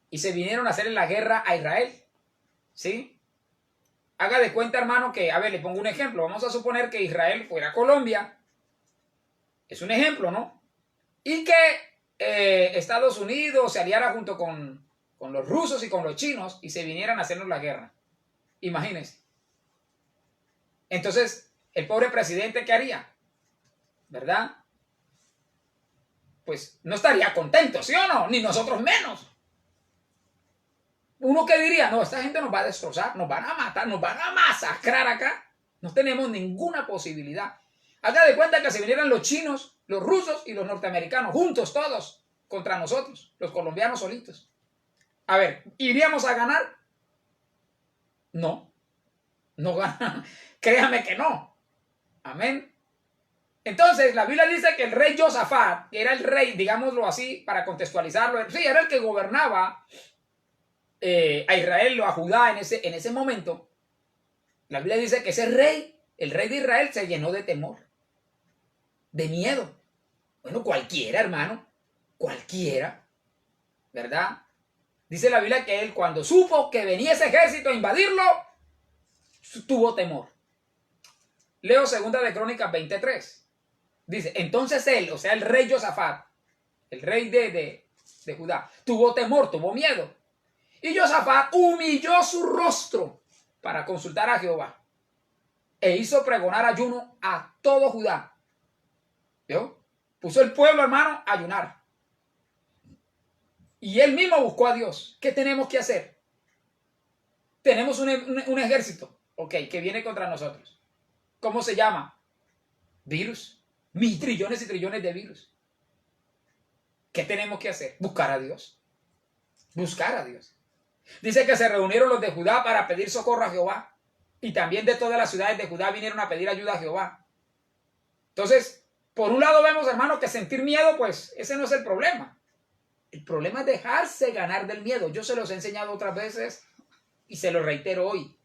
y se vinieron a hacerle la guerra a Israel, ¿sí? Haga de cuenta, hermano, que, a ver, le pongo un ejemplo. Vamos a suponer que Israel fuera Colombia, es un ejemplo, ¿no? Y que Estados Unidos se aliara junto con los rusos y con los chinos y se vinieran a hacernos la guerra. Imagínense. Entonces, el pobre presidente, ¿qué haría? ¿Verdad? Pues no estaría contento, ¿sí o no? Ni nosotros menos. Uno que diría, no, esta gente nos va a destrozar, nos van a matar, nos van a masacrar acá. No tenemos ninguna posibilidad. Haga de cuenta que se vinieran los chinos, los rusos y los norteamericanos, juntos todos, contra nosotros, los colombianos solitos. A ver, ¿iríamos a ganar? No, no gana. Créame que no. Amén. Entonces, la Biblia dice que el rey Josafat, que era el rey, digámoslo así, para contextualizarlo, sí, era el que gobernaba a Israel o a Judá en ese momento. La Biblia dice que ese rey, el rey de Israel, se llenó de temor, de miedo. Bueno, cualquiera, hermano, cualquiera, ¿verdad? Dice la Biblia que él, cuando supo que venía ese ejército a invadirlo, tuvo temor. Leo 2 de Crónicas 23. Dice, entonces él, o sea, el rey Josafat, el rey de Judá, tuvo temor, tuvo miedo. Y Josafat humilló su rostro para consultar a Jehová. E hizo pregonar ayuno a todo Judá. ¿Vio? Puso el pueblo, hermano, a ayunar. Y él mismo buscó a Dios. ¿Qué tenemos que hacer? Tenemos un ejército, ok, que viene contra nosotros. ¿Cómo se llama? Virus. Trillones y trillones de virus. ¿Qué tenemos que hacer? Buscar a Dios. Buscar a Dios. Dice que se reunieron los de Judá para pedir socorro a Jehová. Y también de todas las ciudades de Judá vinieron a pedir ayuda a Jehová. Entonces, por un lado vemos, hermano, que sentir miedo, pues ese no es el problema. El problema es dejarse ganar del miedo. Yo se los he enseñado otras veces y se lo reitero hoy.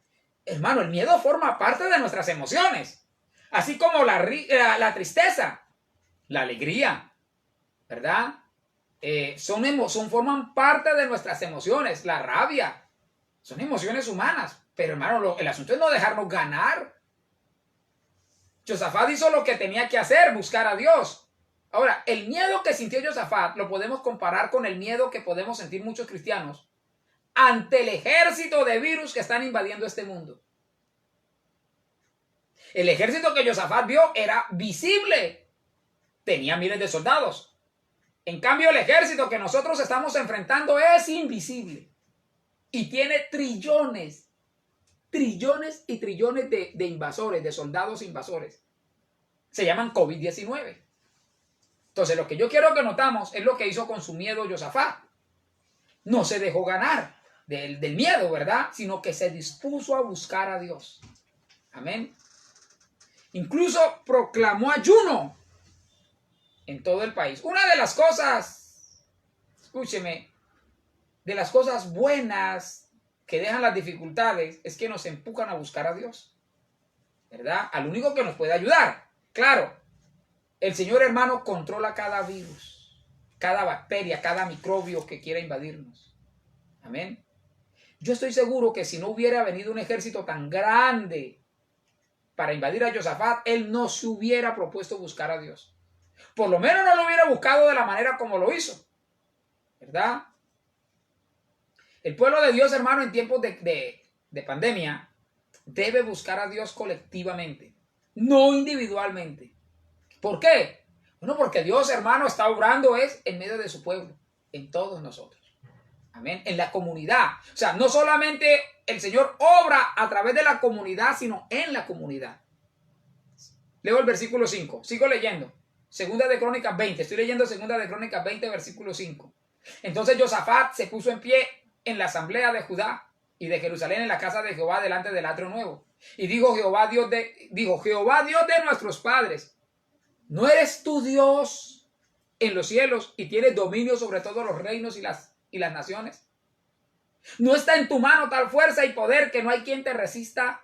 Hermano, el miedo forma parte de nuestras emociones. Así como la tristeza, la alegría, ¿verdad? Forman parte de nuestras emociones, la rabia. Son emociones humanas. Pero hermano, el asunto es no dejarnos ganar. Josafat hizo lo que tenía que hacer, buscar a Dios. Ahora, el miedo que sintió Josafat lo podemos comparar con el miedo que podemos sentir muchos cristianos ante el ejército de virus que están invadiendo este mundo. El ejército que Josafat vio era visible. Tenía miles de soldados. En cambio, el ejército que nosotros estamos enfrentando es invisible. Y tiene trillones y trillones de invasores, de soldados invasores. Se llaman COVID-19. Entonces, lo que yo quiero que notamos es lo que hizo con su miedo Josafat. No se dejó ganar del miedo, ¿verdad? Sino que se dispuso a buscar a Dios. Amén. Incluso proclamó ayuno en todo el país. Una de las cosas, escúcheme, de las cosas buenas que dejan las dificultades es que nos empujan a buscar a Dios, ¿verdad? Al único que nos puede ayudar. Claro, el Señor, hermano, controla cada virus, cada bacteria, cada microbio que quiera invadirnos. Amén. Yo estoy seguro que si no hubiera venido un ejército tan grande para invadir a Josafat, él no se hubiera propuesto buscar a Dios. Por lo menos no lo hubiera buscado de la manera como lo hizo, ¿verdad? El pueblo de Dios, hermano, en tiempos de pandemia, debe buscar a Dios colectivamente, no individualmente. ¿Por qué? Bueno, porque Dios, hermano, está obrando en medio de su pueblo, en todos nosotros. Amén. En la comunidad. O sea, no solamente el Señor obra a través de la comunidad, sino en la comunidad. Leo el versículo 5. Sigo leyendo. Segunda de Crónicas 20. Estoy leyendo Segunda de Crónicas 20, versículo 5. Entonces Josafat se puso en pie en la asamblea de Judá y de Jerusalén en la casa de Jehová delante del atrio nuevo. Y dijo Jehová Dios de nuestros padres: ¿no eres tú Dios en los cielos y tienes dominio sobre todos los reinos y las naciones? ¿No está en tu mano tal fuerza y poder que no hay quien te resista?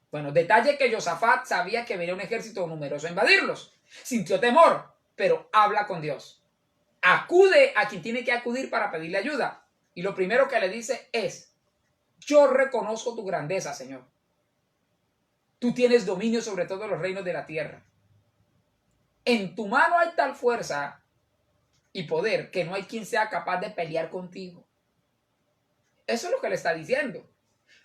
Bueno, detalle que Josafat sabía que venía un ejército numeroso a invadirlos. Sintió temor, pero habla con Dios. Acude a quien tiene que acudir para pedirle ayuda. Y lo primero que le dice es: yo reconozco tu grandeza, Señor. Tú tienes dominio sobre todos los reinos de la tierra. En tu mano hay tal fuerza y poder que no hay quien sea capaz de pelear contigo. Eso es lo que le está diciendo.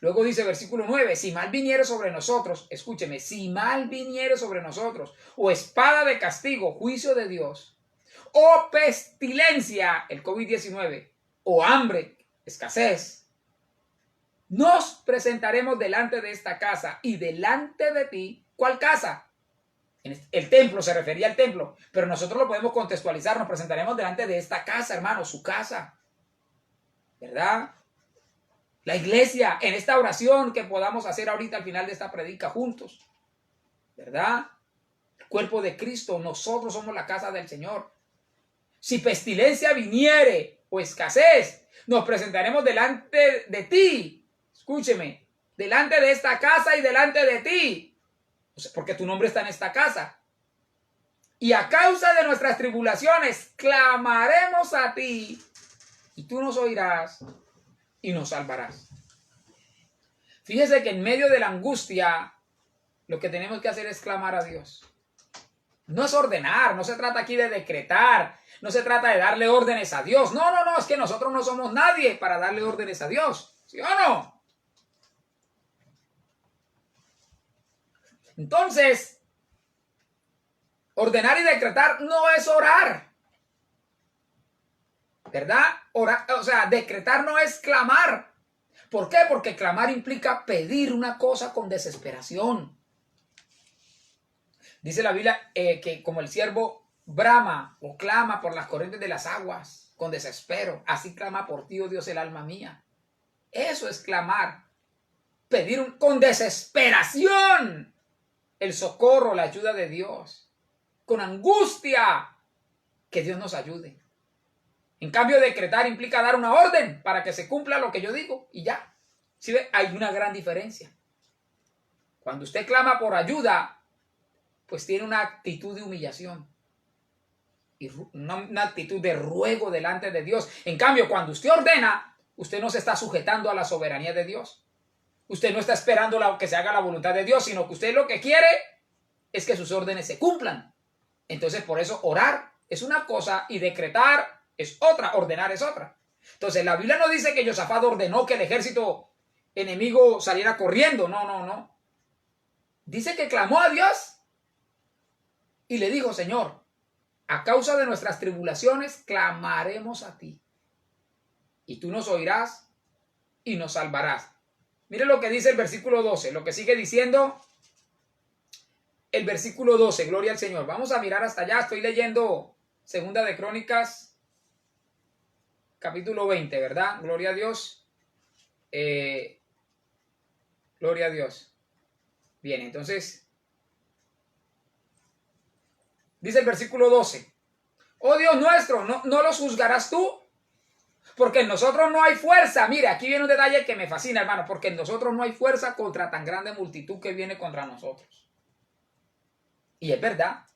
Luego dice versículo 9, si mal viniere sobre nosotros, escúcheme, si mal viniere sobre nosotros, o espada de castigo, juicio de Dios, o pestilencia, el COVID-19, o hambre, escasez, nos presentaremos delante de esta casa y delante de ti. ¿Cuál casa? El templo, se refería al templo, pero nosotros lo podemos contextualizar. Nos presentaremos delante de esta casa, hermano, su casa, ¿verdad? La iglesia, en esta oración que podamos hacer ahorita al final de esta predica juntos, ¿verdad? El cuerpo de Cristo, nosotros somos la casa del Señor. Si pestilencia viniere o escasez, nos presentaremos delante de ti. Escúcheme, delante de esta casa y delante de ti. O sea, porque tu nombre está en esta casa. Y a causa de nuestras tribulaciones, clamaremos a ti, y tú nos oirás y nos salvarás. Fíjese que en medio de la angustia, lo que tenemos que hacer es clamar a Dios. No es ordenar, no se trata aquí de decretar, no se trata de darle órdenes a Dios. No, es que nosotros no somos nadie para darle órdenes a Dios. ¿Sí o no? Entonces, ordenar y decretar no es orar, ¿verdad? Decretar no es clamar. ¿Por qué? Porque clamar implica pedir una cosa con desesperación. Dice la Biblia que como el siervo brama o clama por las corrientes de las aguas con desespero, así clama por ti, oh Dios, el alma mía. Eso es clamar. Pedir con desesperación el socorro, la ayuda de Dios. Con angustia, que Dios nos ayude. En cambio, decretar implica dar una orden para que se cumpla lo que yo digo y ya. ¿Sí ve? Hay una gran diferencia. Cuando usted clama por ayuda, pues tiene una actitud de humillación y una actitud de ruego delante de Dios. En cambio, cuando usted ordena, usted no se está sujetando a la soberanía de Dios. Usted no está esperando que se haga la voluntad de Dios, sino que usted lo que quiere es que sus órdenes se cumplan. Entonces, por eso orar es una cosa y decretar es otra, ordenar es otra. Entonces, la Biblia no dice que Josafat ordenó que el ejército enemigo saliera corriendo. No. Dice que clamó a Dios y le dijo, Señor, a causa de nuestras tribulaciones clamaremos a ti. Y tú nos oirás y nos salvarás. Mire lo que dice el versículo 12, lo que sigue diciendo el versículo 12, gloria al Señor. Vamos a mirar hasta allá, estoy leyendo Segunda de Crónicas, capítulo 20, ¿verdad? Gloria a Dios. Gloria a Dios. Bien, entonces, dice el versículo 12, oh Dios nuestro, ¿no los juzgarás tú? Porque en nosotros no hay fuerza. Mire, aquí viene un detalle que me fascina, hermano. Porque en nosotros no hay fuerza contra tan grande multitud que viene contra nosotros. Y es verdad.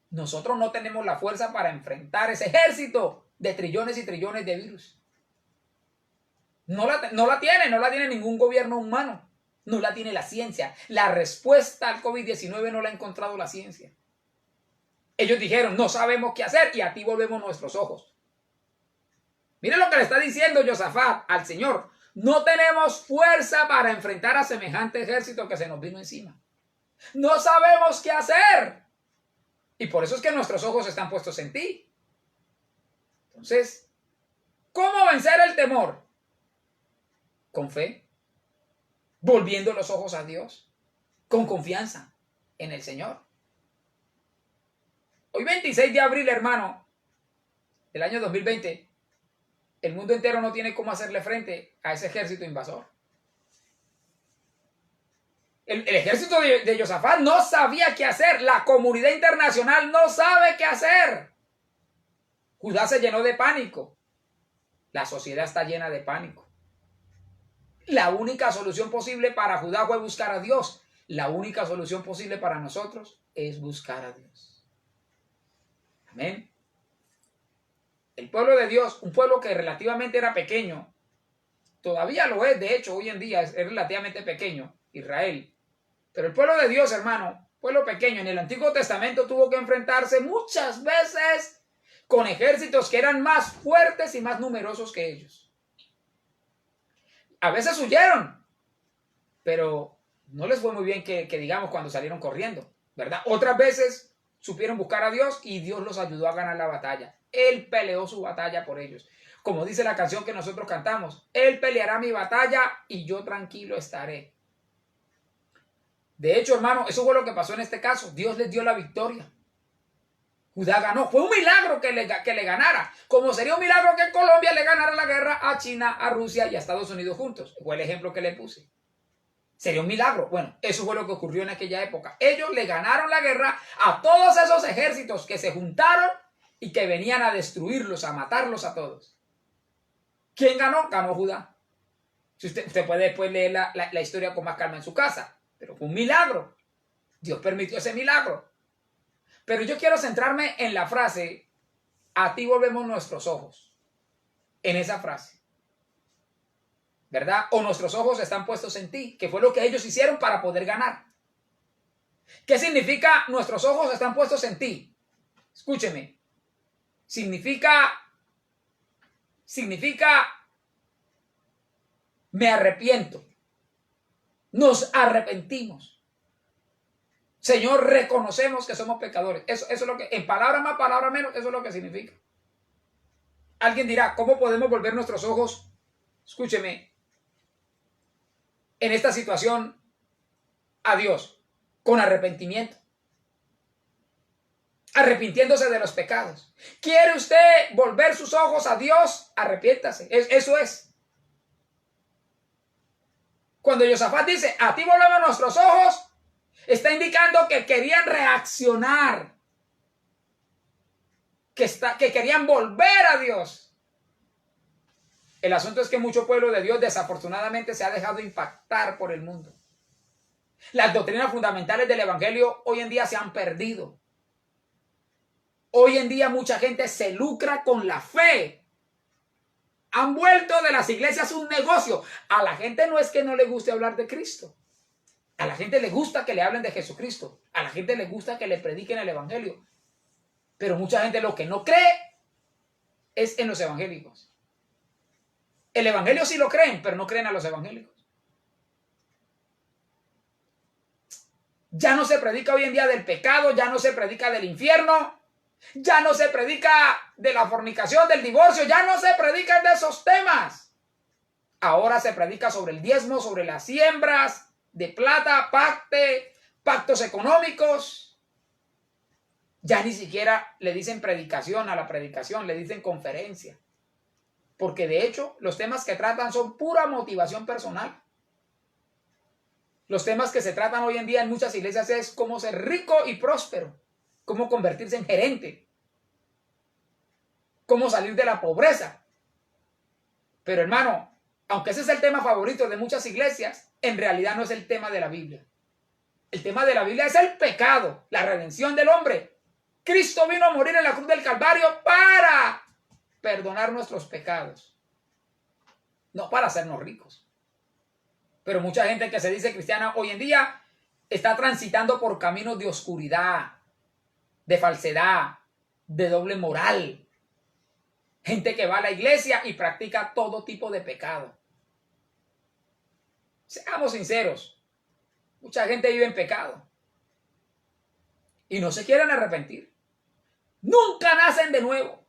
Nosotros no tenemos la fuerza para enfrentar ese ejército de trillones y trillones de virus. No la tiene ningún gobierno humano. No la tiene la ciencia. La respuesta al COVID-19 no la ha encontrado la ciencia. Ellos dijeron, no sabemos qué hacer, y a ti volvemos nuestros ojos. Miren lo que le está diciendo Josafat al Señor. No tenemos fuerza para enfrentar a semejante ejército que se nos vino encima. No sabemos qué hacer. Y por eso es que nuestros ojos están puestos en ti. Entonces, ¿cómo vencer el temor? Con fe. Volviendo los ojos a Dios. Con confianza en el Señor. Hoy 26 de abril, hermano, del año 2020, el mundo entero no tiene cómo hacerle frente a ese ejército invasor. El ejército de Josafat no sabía qué hacer. La comunidad internacional no sabe qué hacer. Judá se llenó de pánico. La sociedad está llena de pánico. La única solución posible para Judá fue buscar a Dios. La única solución posible para nosotros es buscar a Dios. Amén. El pueblo de Dios, un pueblo que relativamente era pequeño, todavía lo es, de hecho, hoy en día es relativamente pequeño, Israel. Pero el pueblo de Dios, hermano, pueblo pequeño, en el Antiguo Testamento tuvo que enfrentarse muchas veces con ejércitos que eran más fuertes y más numerosos que ellos. A veces huyeron, pero no les fue muy bien que digamos cuando salieron corriendo, ¿verdad? Otras veces supieron buscar a Dios y Dios los ayudó a ganar la batalla. Él peleó su batalla por ellos. Como dice la canción que nosotros cantamos, Él peleará mi batalla y yo tranquilo estaré. De hecho, hermano, eso fue lo que pasó en este caso. Dios les dio la victoria. Judá ganó. Fue un milagro que le ganara. Como sería un milagro que Colombia le ganara la guerra a China, a Rusia y a Estados Unidos juntos. Fue el ejemplo que le puse. Sería un milagro. Bueno, eso fue lo que ocurrió en aquella época. Ellos le ganaron la guerra a todos esos ejércitos que se juntaron y que venían a destruirlos, a matarlos a todos. ¿Quién ganó? Ganó Judá. Si usted puede después leer la historia con más calma en su casa. Pero fue un milagro. Dios permitió ese milagro. Pero yo quiero centrarme en la frase, a ti volvemos nuestros ojos. En esa frase. ¿Verdad? O nuestros ojos están puestos en ti, que fue lo que ellos hicieron para poder ganar. ¿Qué significa nuestros ojos están puestos en ti? Escúcheme. Significa me arrepiento. Nos arrepentimos. Señor, reconocemos que somos pecadores. Eso es lo que, en palabras más, palabras menos, eso es lo que significa. Alguien dirá, ¿cómo podemos volver nuestros ojos? Escúcheme, en esta situación a Dios, con arrepentimiento. Arrepintiéndose de los pecados. ¿Quiere usted volver sus ojos a Dios? Arrepiéntase. Eso es. Cuando Josafat dice, a ti volvemos nuestros ojos, está indicando que querían reaccionar, que querían volver a Dios. El asunto es que mucho pueblo de Dios desafortunadamente se ha dejado impactar por el mundo. Las doctrinas fundamentales del evangelio hoy en día se han perdido. Hoy en día mucha gente se lucra con la fe. Han vuelto de las iglesias un negocio. A la gente no es que no le guste hablar de Cristo. A la gente le gusta que le hablen de Jesucristo. A la gente le gusta que le prediquen el evangelio. Pero mucha gente lo que no cree es en los evangélicos. El evangelio sí lo creen, pero no creen a los evangélicos. Ya no se predica hoy en día del pecado, ya no se predica del infierno, ya no se predica de la fornicación, del divorcio, ya no se predica de esos temas. Ahora se predica sobre el diezmo, sobre las siembras de plata, pactos económicos. Ya ni siquiera le dicen predicación a la predicación, le dicen conferencia. Porque de hecho los temas que tratan son pura motivación personal. Los temas que se tratan hoy en día en muchas iglesias es cómo ser rico y próspero, cómo convertirse en gerente, cómo salir de la pobreza. Pero hermano, aunque ese es el tema favorito de muchas iglesias, en realidad no es el tema de la Biblia. El tema de la Biblia es el pecado, la redención del hombre. Cristo vino a morir en la cruz del Calvario para perdonar nuestros pecados, no para hacernos ricos. Pero mucha gente que se dice cristiana hoy en día está transitando por caminos de oscuridad, de falsedad, de doble moral. Gente que va a la iglesia y practica todo tipo de pecado. Seamos sinceros, mucha gente vive en pecado y no se quieren arrepentir. Nunca nacen de nuevo.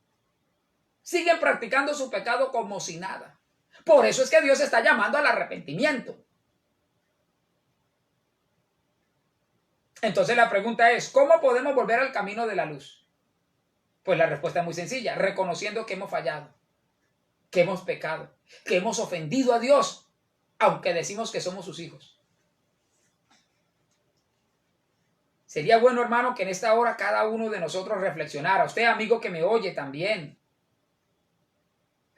Siguen practicando su pecado como si nada. Por eso es que Dios está llamando al arrepentimiento. Entonces la pregunta es, ¿cómo podemos volver al camino de la luz? Pues la respuesta es muy sencilla, reconociendo que hemos fallado, que hemos pecado, que hemos ofendido a Dios, aunque decimos que somos sus hijos. Sería bueno, hermano, que en esta hora cada uno de nosotros reflexionara. Usted, amigo que me oye también.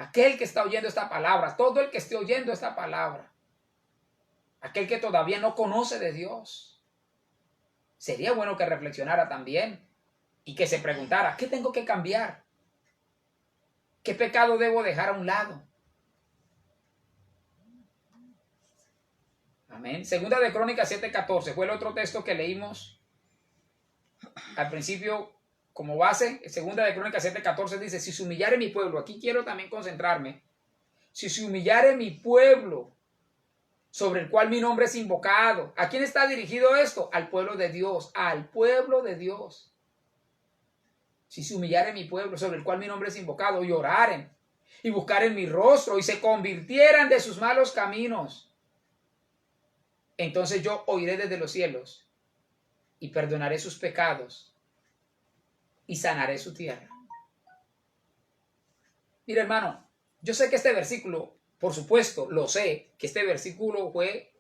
Aquel que está oyendo esta palabra, todo el que esté oyendo esta palabra. Aquel que todavía no conoce de Dios. Sería bueno que reflexionara también y que se preguntara, ¿qué tengo que cambiar? ¿Qué pecado debo dejar a un lado? Amén. Segunda de Crónicas 7:14 fue el otro texto que leímos al principio como base. Segunda de Crónicas 7:14 dice, si se humillare mi pueblo, aquí quiero también concentrarme, si se humillare mi pueblo, sobre el cual mi nombre es invocado. ¿A quién está dirigido esto? Al pueblo de Dios, al pueblo de Dios. si se humillare mi pueblo, sobre el cual mi nombre es invocado, y oraren, y buscaren mi rostro, y se convirtieran de sus malos caminos, entonces yo oiré desde los cielos, y perdonaré sus pecados, y sanaré su tierra. Mira, hermano, yo sé que este versículo, por supuesto, lo sé, que este versículo fue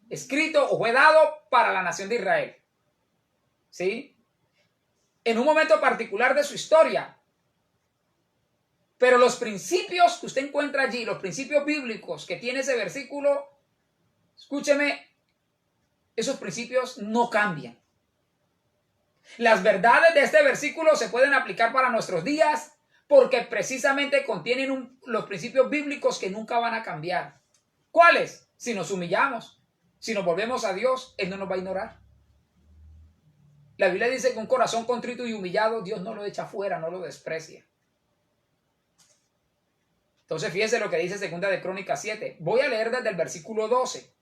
escrito o fue dado para la nación de Israel. ¿Sí? En un momento particular de su historia. Pero los principios que usted encuentra allí, los principios bíblicos que tiene ese versículo, escúcheme, esos principios no cambian. Las verdades de este versículo se pueden aplicar para nuestros días porque precisamente contienen los principios bíblicos que nunca van a cambiar. ¿Cuáles? Si nos humillamos, si nos volvemos a Dios, Él no nos va a ignorar. La Biblia dice que un corazón contrito y humillado, Dios no lo echa fuera, no lo desprecia. Entonces fíjese lo que dice 2 de Crónicas 7. Voy a leer desde el versículo 12.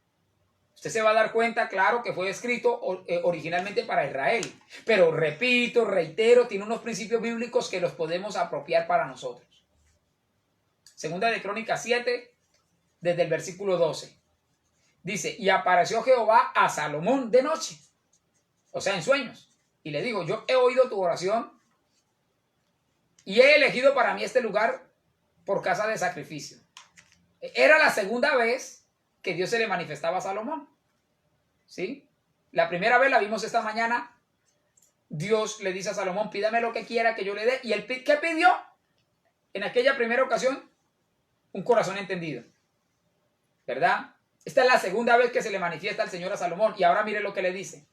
Usted se va a dar cuenta, claro, que fue escrito originalmente para Israel. Pero repito, reitero, tiene unos principios bíblicos que los podemos apropiar para nosotros. 2 de Crónicas 7, desde el versículo 12. Dice, y apareció Jehová a Salomón de noche, o sea, en sueños. Y le digo, yo he oído tu oración y he elegido para mí este lugar por casa de sacrificio. Era la segunda vez que Dios se le manifestaba a Salomón. ¿Sí? La primera vez la vimos esta mañana. Dios le dice a Salomón, pídame lo que quiera que yo le dé. ¿Y él qué pidió? En aquella primera ocasión, un corazón entendido. ¿Verdad? Esta es la segunda vez que se le manifiesta al Señor a Salomón. Y ahora mire lo que le dice.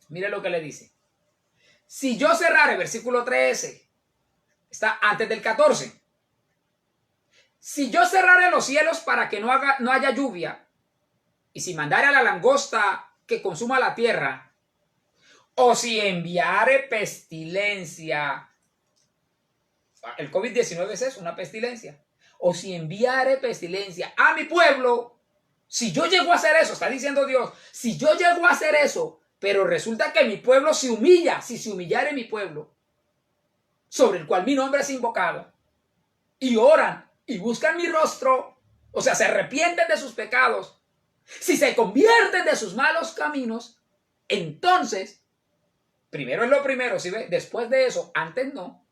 Mire lo que le dice. Si yo cerrare, versículo 13, está antes del 14. Si yo cerrare los cielos para que no haya lluvia, y si mandare a la langosta que consuma la tierra, o si enviare pestilencia, el COVID-19 es eso, una pestilencia, o si enviare pestilencia a mi pueblo, si yo llego a hacer eso, está diciendo Dios, si yo llego a hacer eso, pero resulta que mi pueblo se humilla, si se humillare mi pueblo, sobre el cual mi nombre es invocado, y oran, y buscan mi rostro, o sea, se arrepienten de sus pecados, si se convierten de sus malos caminos, entonces, primero es lo primero, ¿sí ve? Después de eso, antes no.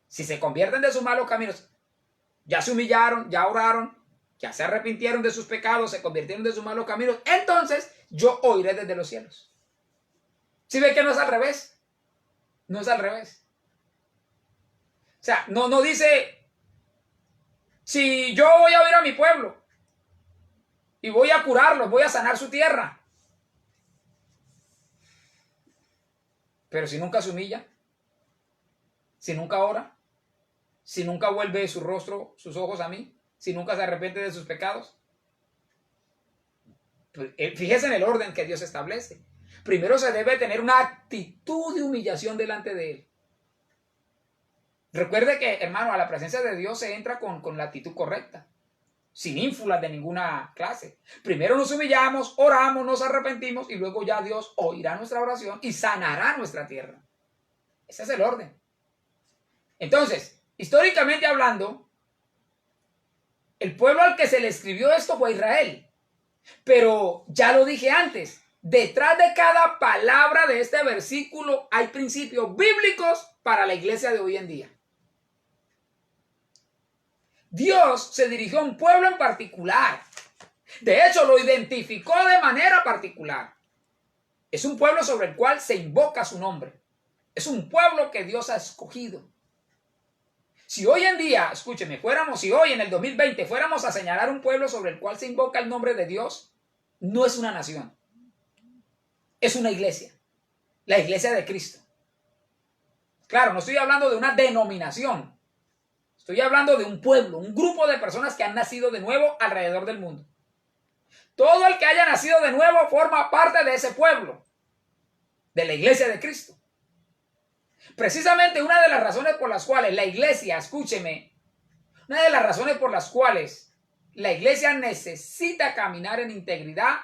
Si se convierten de sus malos caminos, ya se humillaron, ya oraron, ya se arrepintieron de sus pecados, se convirtieron de sus malos caminos, entonces yo oiré desde los cielos. ¿Sí ve que no es al revés? No es al revés. O sea, no dice, si yo voy a oír a mi pueblo y voy a curarlos, voy a sanar su tierra. Pero si nunca se humilla, si nunca ora, si nunca vuelve su rostro, sus ojos a mí, si nunca se arrepiente de sus pecados. Pues, fíjese en el orden que Dios establece. Primero se debe tener una actitud de humillación delante de Él. Recuerde que, hermano, a la presencia de Dios se entra con la actitud correcta, sin ínfulas de ninguna clase. Primero nos humillamos, oramos, nos arrepentimos y luego ya Dios oirá nuestra oración y sanará nuestra tierra. Ese es el orden. Entonces, históricamente hablando, el pueblo al que se le escribió esto fue Israel. Pero ya lo dije antes, detrás de cada palabra de este versículo hay principios bíblicos para la iglesia de hoy en día. Dios se dirigió a un pueblo en particular. De hecho, lo identificó de manera particular. Es un pueblo sobre el cual se invoca su nombre. Es un pueblo que Dios ha escogido. Si hoy en día, escúcheme, si hoy en el 2020 fuéramos a señalar un pueblo sobre el cual se invoca el nombre de Dios, no es una nación. Es una iglesia. La iglesia de Cristo. Claro, no estoy hablando de una denominación. Estoy hablando de un pueblo, un grupo de personas que han nacido de nuevo alrededor del mundo. Todo el que haya nacido de nuevo forma parte de ese pueblo, de la iglesia de Cristo. Precisamente una de las razones por las cuales la iglesia, escúcheme, una de las razones por las cuales la iglesia necesita caminar en integridad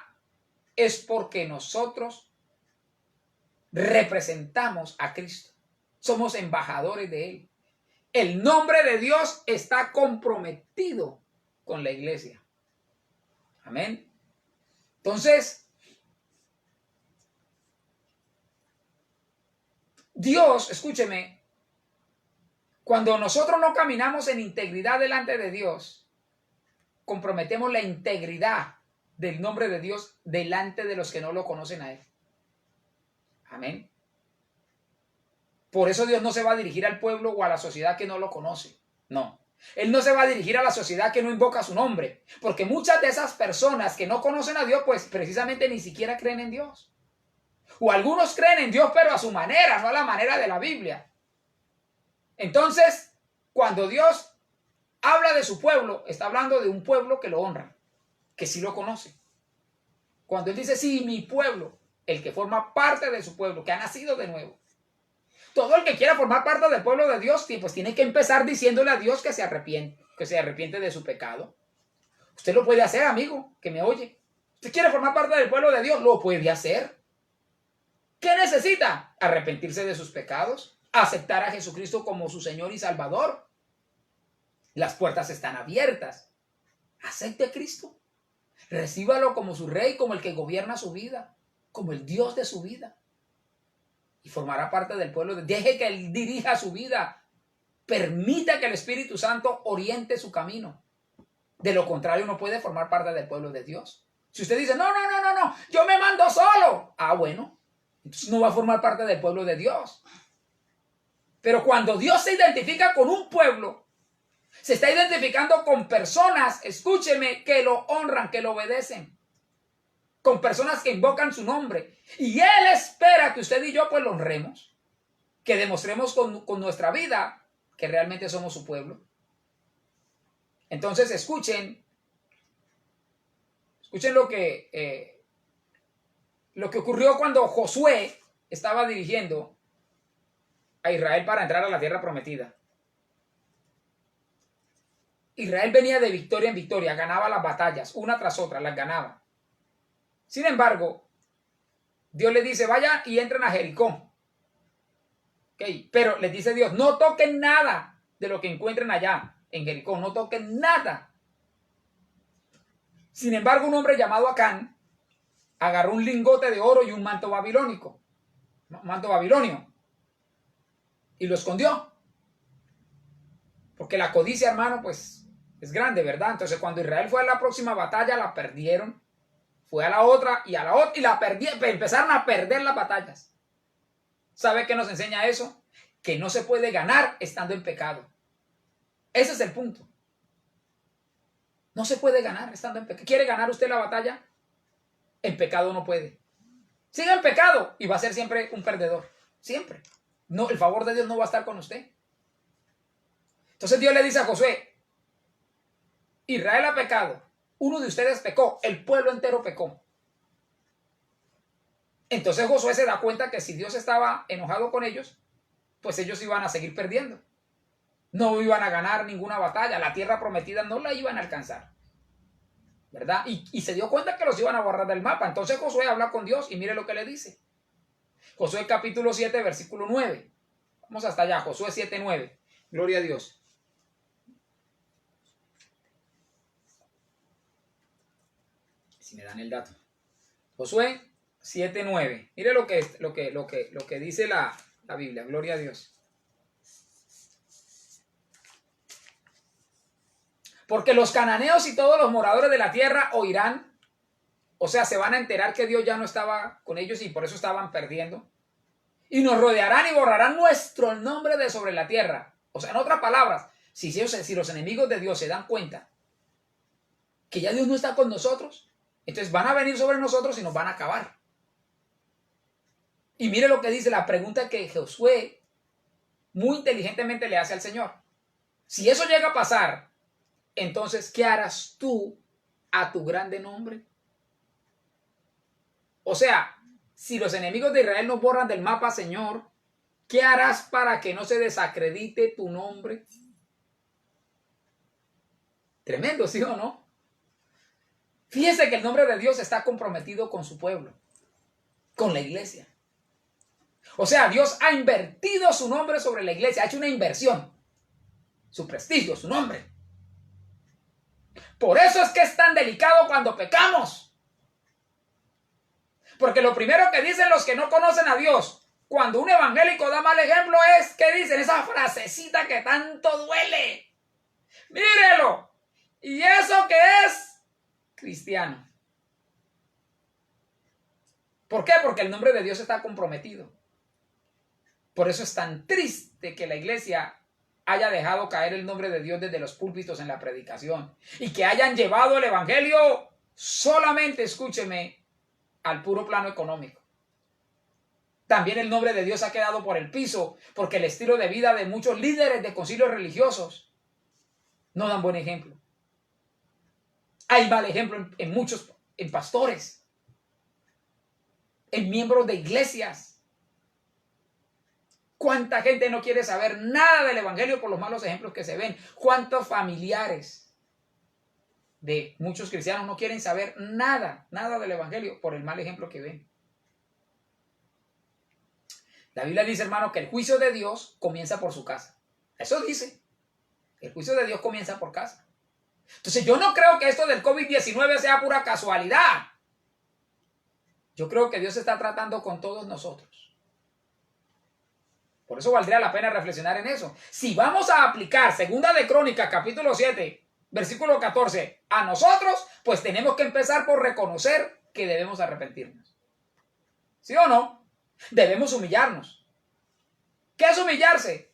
es porque nosotros representamos a Cristo. Somos embajadores de Él. El nombre de Dios está comprometido con la iglesia. Amén. Entonces, Dios, escúcheme, cuando nosotros no caminamos en integridad delante de Dios, comprometemos la integridad del nombre de Dios delante de los que no lo conocen a Él. Amén. Por eso Dios no se va a dirigir al pueblo o a la sociedad que no lo conoce. No. Él no se va a dirigir a la sociedad que no invoca su nombre. Porque muchas de esas personas que no conocen a Dios, pues precisamente ni siquiera creen en Dios. O algunos creen en Dios, pero a su manera, no a la manera de la Biblia. Entonces, cuando Dios habla de su pueblo, está hablando de un pueblo que lo honra, que sí lo conoce. Cuando Él dice, sí, mi pueblo, el que forma parte de su pueblo, que ha nacido de nuevo. Todo el que quiera formar parte del pueblo de Dios, pues tiene que empezar diciéndole a Dios que se arrepiente de su pecado. Usted lo puede hacer, amigo, que me oye. Usted quiere formar parte del pueblo de Dios, lo puede hacer. ¿Qué necesita? Arrepentirse de sus pecados, aceptar a Jesucristo como su Señor y Salvador. Las puertas están abiertas. Acepte a Cristo. Recíbalo como su Rey, como el que gobierna su vida, como el Dios de su vida. Y formará parte del pueblo. Deje que Él dirija su vida. Permita que el Espíritu Santo oriente su camino. De lo contrario, no puede formar parte del pueblo de Dios. Si usted dice, no, yo me mando solo. Ah, bueno, entonces no va a formar parte del pueblo de Dios. Pero cuando Dios se identifica con un pueblo, se está identificando con personas, escúcheme, que lo honran, que lo obedecen. Con personas que invocan su nombre. Y Él espera que usted y yo pues lo honremos. Que demostremos con nuestra vida que realmente somos su pueblo. Entonces escuchen lo que ocurrió cuando Josué estaba dirigiendo a Israel para entrar a la tierra prometida. Israel venía de victoria en victoria, ganaba las batallas, una tras otra, las ganaba. Sin embargo, Dios le dice, vayan y entren a Jericó. Okay. Pero les dice Dios, no toquen nada de lo que encuentren allá en Jericó, no toquen nada. Sin embargo, un hombre llamado Acán agarró un lingote de oro y un manto babilonio, y lo escondió. Porque la codicia, hermano, pues es grande, ¿verdad? Entonces, cuando Israel fue a la próxima batalla, la perdieron. Fue a la otra y la perdieron. Empezaron a perder las batallas. ¿Sabe qué nos enseña eso? Que no se puede ganar estando en pecado. Ese es el punto. No se puede ganar estando en pecado. ¿Quiere ganar usted la batalla? En pecado no puede. Siga en pecado y va a ser siempre un perdedor. Siempre. No, el favor de Dios no va a estar con usted. Entonces Dios le dice a Josué, Israel ha pecado. Uno de ustedes pecó. El pueblo entero pecó. Entonces Josué se da cuenta que si Dios estaba enojado con ellos, pues ellos iban a seguir perdiendo. No iban a ganar ninguna batalla. La tierra prometida no la iban a alcanzar. ¿Verdad? Y se dio cuenta que los iban a borrar del mapa. Entonces Josué habla con Dios y mire lo que le dice. Josué capítulo 7, versículo 9. Vamos hasta allá. Josué 7, 9. Gloria a Dios. Si me dan el dato. Josué 7, 9. Mire lo que dice la Biblia. Gloria a Dios. Porque los cananeos y todos los moradores de la tierra oirán, o sea, se van a enterar que Dios ya no estaba con ellos y por eso estaban perdiendo. Y nos rodearán y borrarán nuestro nombre de sobre la tierra. O sea, en otras palabras, si los enemigos de Dios se dan cuenta que ya Dios no está con nosotros, entonces van a venir sobre nosotros y nos van a acabar. Y mire lo que dice la pregunta que Josué muy inteligentemente le hace al Señor. Si eso llega a pasar, entonces, ¿qué harás tú a tu grande nombre? O sea, si los enemigos de Israel nos borran del mapa, Señor, ¿qué harás para que no se desacredite tu nombre? Tremendo, ¿sí o no? Fíjese que el nombre de Dios está comprometido con su pueblo, con la iglesia. O sea, Dios ha invertido su nombre sobre la iglesia, ha hecho una inversión. Su prestigio, su nombre. Por eso es que es tan delicado cuando pecamos. Porque lo primero que dicen los que no conocen a Dios, cuando un evangélico da mal ejemplo, es que dicen esa frasecita que tanto duele. Mírelo. ¿Y eso qué es? Cristiano. ¿Por qué? Porque el nombre de Dios está comprometido. Por eso es tan triste que la iglesia haya dejado caer el nombre de Dios desde los púlpitos en la predicación y que hayan llevado el evangelio solamente, escúcheme, al puro plano económico. También el nombre de Dios ha quedado por el piso porque el estilo de vida de muchos líderes de concilios religiosos no dan buen ejemplo. Hay mal ejemplo en muchos, en pastores, en miembros de iglesias. ¿Cuánta gente no quiere saber nada del evangelio por los malos ejemplos que se ven? ¿Cuántos familiares de muchos cristianos no quieren saber nada del evangelio por el mal ejemplo que ven? La Biblia dice, hermano, que el juicio de Dios comienza por su casa. Eso dice. El juicio de Dios comienza por casa. Entonces yo no creo que esto del COVID-19 sea pura casualidad. Yo creo que Dios está tratando con todos nosotros. Por eso valdría la pena reflexionar en eso. Si vamos a aplicar Segunda de Crónicas, capítulo 7, versículo 14, a nosotros, pues tenemos que empezar por reconocer que debemos arrepentirnos. ¿Sí o no? Debemos humillarnos. ¿Qué es humillarse?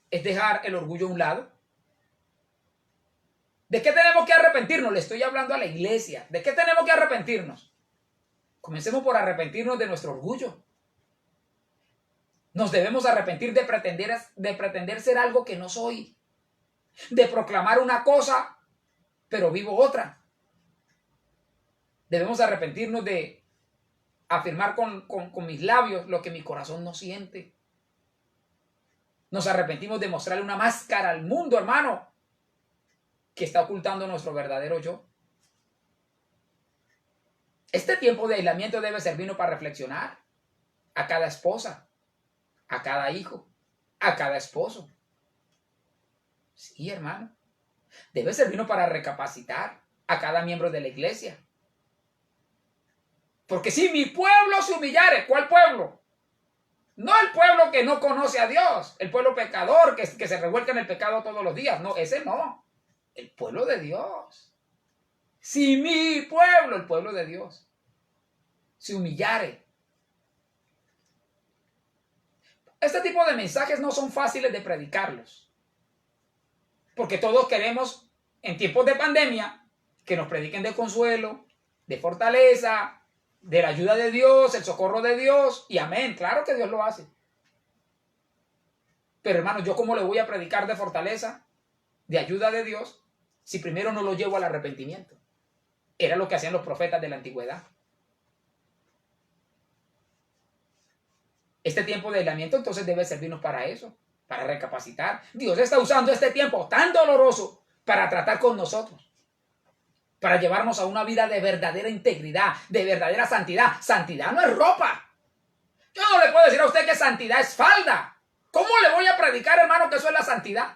Es dejar el orgullo a un lado. ¿De qué tenemos que arrepentirnos? Le estoy hablando a la iglesia. ¿De qué tenemos que arrepentirnos? Comencemos por arrepentirnos de nuestro orgullo. Nos debemos arrepentir de pretender ser algo que no soy. De proclamar una cosa, pero vivo otra. Debemos arrepentirnos de afirmar con mis labios lo que mi corazón no siente. Nos arrepentimos de mostrarle una máscara al mundo, hermano, que está ocultando nuestro verdadero yo. Este tiempo de aislamiento debe servirnos para reflexionar a cada esposa, a cada hijo, a cada esposo. Sí, hermano. Debe servirnos para recapacitar a cada miembro de la iglesia. Porque si mi pueblo se humillare, ¿cuál pueblo? No el pueblo que no conoce a Dios, el pueblo pecador que se revuelca en el pecado todos los días. No, ese no. El pueblo de Dios. Si mi pueblo, el pueblo de Dios, se humillare. Este tipo de mensajes no son fáciles de predicarlos. Porque todos queremos, en tiempos de pandemia, que nos prediquen de consuelo, de fortaleza, de la ayuda de Dios, el socorro de Dios. Y amén, claro que Dios lo hace. Pero hermano, ¿yo cómo le voy a predicar de fortaleza, de ayuda de Dios, si primero no lo llevo al arrepentimiento? Era lo que hacían los profetas de la antigüedad. Este tiempo de aislamiento entonces debe servirnos para eso, para recapacitar. Dios está usando este tiempo tan doloroso para tratar con nosotros, para llevarnos a una vida de verdadera integridad, de verdadera santidad. Santidad no es ropa. Yo no le puedo decir a usted que santidad es falda. ¿Cómo le voy a predicar, hermano, que eso es la santidad?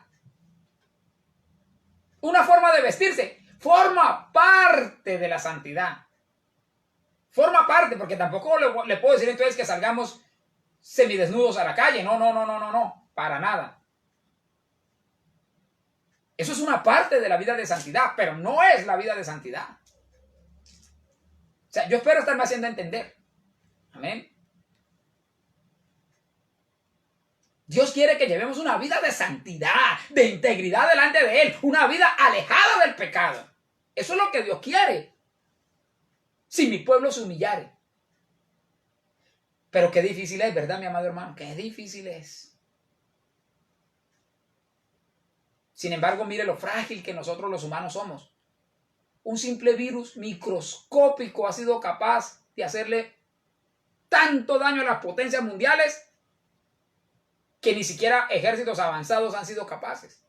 Una forma de vestirse forma parte de la santidad. Forma parte, porque tampoco le puedo decir entonces que salgamos semidesnudos a la calle. No, para nada. Eso es una parte de la vida de santidad, pero no es la vida de santidad. O sea, yo espero estarme haciendo entender. Amén. Dios quiere que llevemos una vida de santidad, de integridad delante de Él, una vida alejada del pecado. Eso es lo que Dios quiere. Si mi pueblo se humillare. Pero qué difícil es, ¿verdad, mi amado hermano? Qué difícil es. Sin embargo, mire lo frágil que nosotros los humanos somos. Un simple virus microscópico ha sido capaz de hacerle tanto daño a las potencias mundiales que ni siquiera ejércitos avanzados han sido capaces.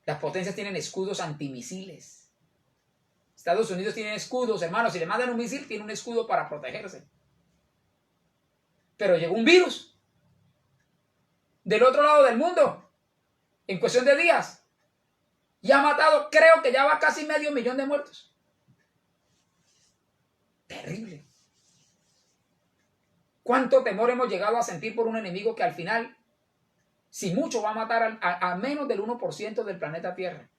Las potencias tienen escudos antimisiles. Estados Unidos tiene escudos, hermanos. Si le mandan un misil, tiene un escudo para protegerse. Pero llegó un virus del otro lado del mundo en cuestión de días. Y ha matado, creo que ya va casi 500.000 de muertos. Terrible. ¿Cuánto temor hemos llegado a sentir por un enemigo que al final, si mucho, va a matar a menos del 1% del planeta Tierra?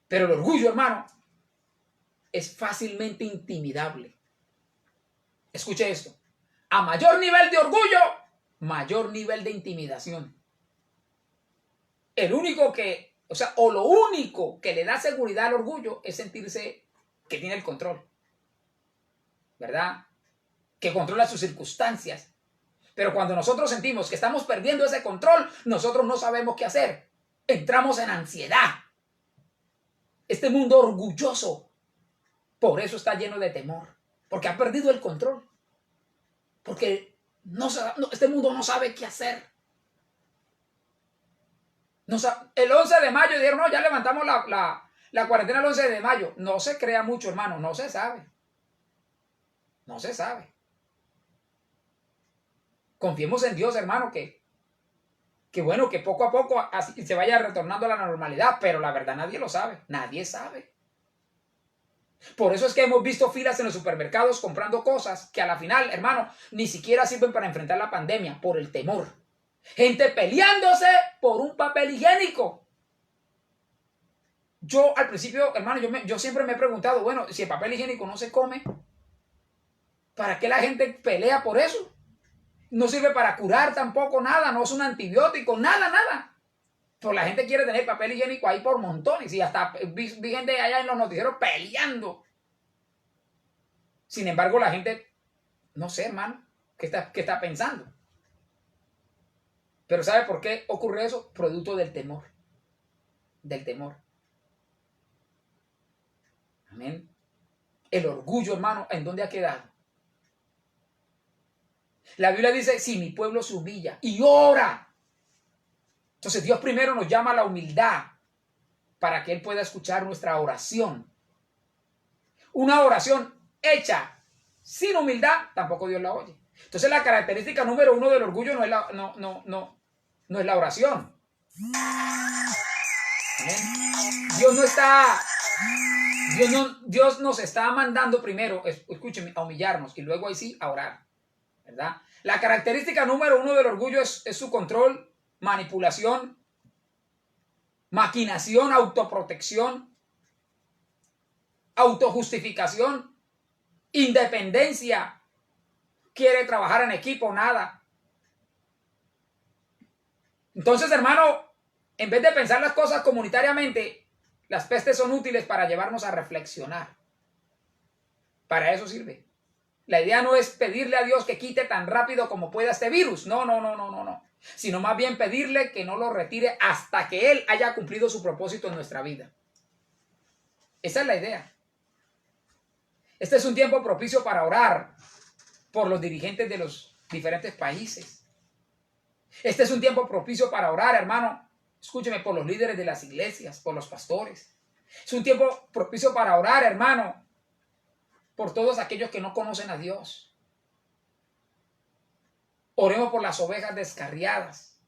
Pero el orgullo, hermano, es fácilmente intimidable. Escuche esto. A mayor nivel de orgullo, mayor nivel de intimidación. El único que, o lo único que le da seguridad al orgullo es sentirse que tiene el control, ¿verdad? Que controla sus circunstancias. Pero cuando nosotros sentimos que estamos perdiendo ese control, nosotros no sabemos qué hacer. Entramos en ansiedad. Este mundo orgulloso, por eso está lleno de temor, porque ha perdido el control. Porque este mundo no sabe qué hacer. El 11 de mayo dijeron, no, ya levantamos la cuarentena el 11 de mayo. No se crea mucho, hermano, no se sabe. No se sabe. Confiemos en Dios, hermano, que bueno, que poco a poco así se vaya retornando a la normalidad, pero la verdad nadie lo sabe, nadie sabe. Por eso es que hemos visto filas en los supermercados comprando cosas que a la final, hermano, ni siquiera sirven para enfrentar la pandemia, por el temor. Gente peleándose por un papel higiénico. Yo al principio, hermano, yo siempre me he preguntado, bueno, si el papel higiénico no se come, ¿para qué la gente pelea por eso? No sirve para curar tampoco nada, no es un antibiótico, nada. Pero la gente quiere tener papel higiénico ahí por montones y hasta vi gente allá en los noticieros peleando. Sin embargo, la gente, no sé, hermano, ¿qué está pensando? Pero ¿sabe por qué ocurre eso? Producto del temor. Del temor. Amén. El orgullo, hermano, ¿en dónde ha quedado? La Biblia dice, si mi pueblo se humilla y ora. Entonces Dios primero nos llama a la humildad para que Él pueda escuchar nuestra oración. Una oración hecha sin humildad, tampoco Dios la oye. Entonces la característica número 1 del orgullo no es la oración. Dios nos está mandando primero, escúcheme, a humillarnos y luego ahí sí a orar, ¿verdad? La característica número 1 del orgullo es su control, manipulación, maquinación, autoprotección, autojustificación, independencia, quiere trabajar en equipo, nada. Entonces, hermano, en vez de pensar las cosas comunitariamente, las pestes son útiles para llevarnos a reflexionar. Para eso sirve. La idea no es pedirle a Dios que quite tan rápido como pueda este virus. No. Sino más bien pedirle que no lo retire hasta que Él haya cumplido su propósito en nuestra vida. Esa es la idea. Este es un tiempo propicio para orar por los dirigentes de los diferentes países. Este es un tiempo propicio para orar, hermano. Escúcheme, por los líderes de las iglesias, por los pastores. Es un tiempo propicio para orar, hermano, por todos aquellos que no conocen a Dios. Oremos por las ovejas descarriadas.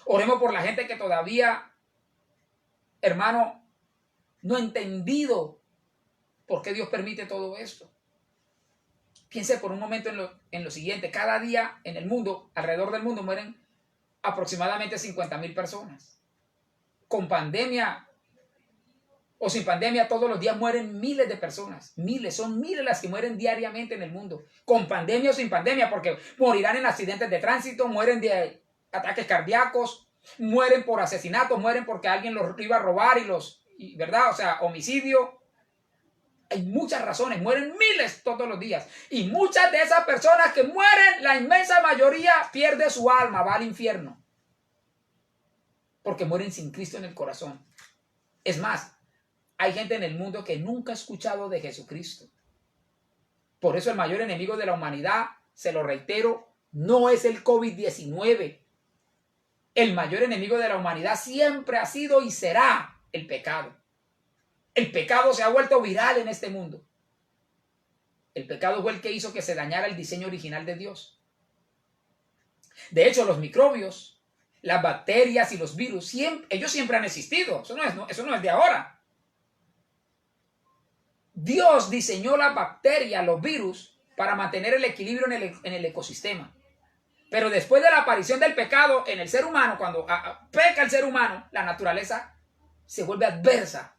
Oremos por la gente que todavía, hermano, no ha entendido por qué Dios permite todo esto. Piense por un momento en lo siguiente. Cada día en el mundo, alrededor del mundo, mueren aproximadamente 50,000 personas. Con pandemia o sin pandemia, todos los días mueren miles de personas. Son miles las que mueren diariamente en el mundo. Con pandemia o sin pandemia, porque morirán en accidentes de tránsito, mueren de ataques cardíacos, mueren por asesinato, mueren porque alguien los iba a robar ¿verdad? O sea, homicidio. Hay muchas razones, mueren miles todos los días. Y muchas de esas personas que mueren, la inmensa mayoría pierde su alma, va al infierno. Porque mueren sin Cristo en el corazón. Es más, hay gente en el mundo que nunca ha escuchado de Jesucristo. Por eso el mayor enemigo de la humanidad, se lo reitero, no es el COVID-19. El mayor enemigo de la humanidad siempre ha sido y será el pecado. El pecado se ha vuelto viral en este mundo. El pecado fue el que hizo que se dañara el diseño original de Dios. De hecho, los microbios, las bacterias y los virus, ellos siempre han existido. Eso no es de ahora. Dios diseñó las bacterias, los virus, para mantener el equilibrio en el ecosistema. Pero después de la aparición del pecado en el ser humano, cuando peca el ser humano, la naturaleza se vuelve adversa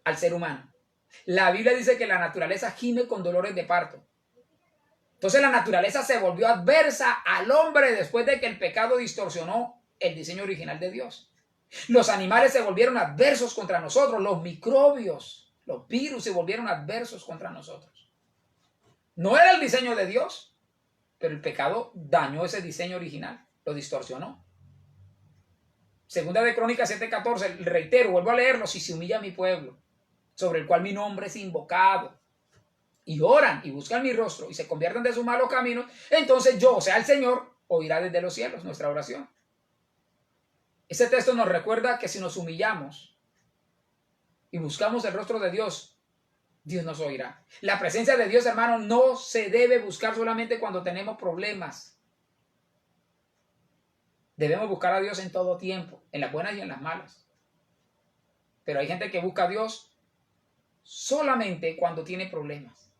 al ser humano. La Biblia dice que la naturaleza gime con dolores de parto. Entonces la naturaleza se volvió adversa al hombre después de que el pecado distorsionó el diseño original de Dios. Los animales se volvieron adversos contra nosotros, los microbios, los virus se volvieron adversos contra nosotros. No era el diseño de Dios, pero el pecado dañó ese diseño original, lo distorsionó. Segunda de Crónicas 7:14, reitero, vuelvo a leerlo: si se humilla mi pueblo, sobre el cual mi nombre es invocado, y oran y buscan mi rostro y se convierten de sus malos caminos, entonces yo, o sea el Señor, oirá desde los cielos nuestra oración. Ese texto nos recuerda que si nos humillamos y buscamos el rostro de Dios, Dios nos oirá. La presencia de Dios, hermano, no se debe buscar solamente cuando tenemos problemas. Debemos buscar a Dios en todo tiempo, en las buenas y en las malas. Pero hay gente que busca a Dios solamente cuando tiene problemas.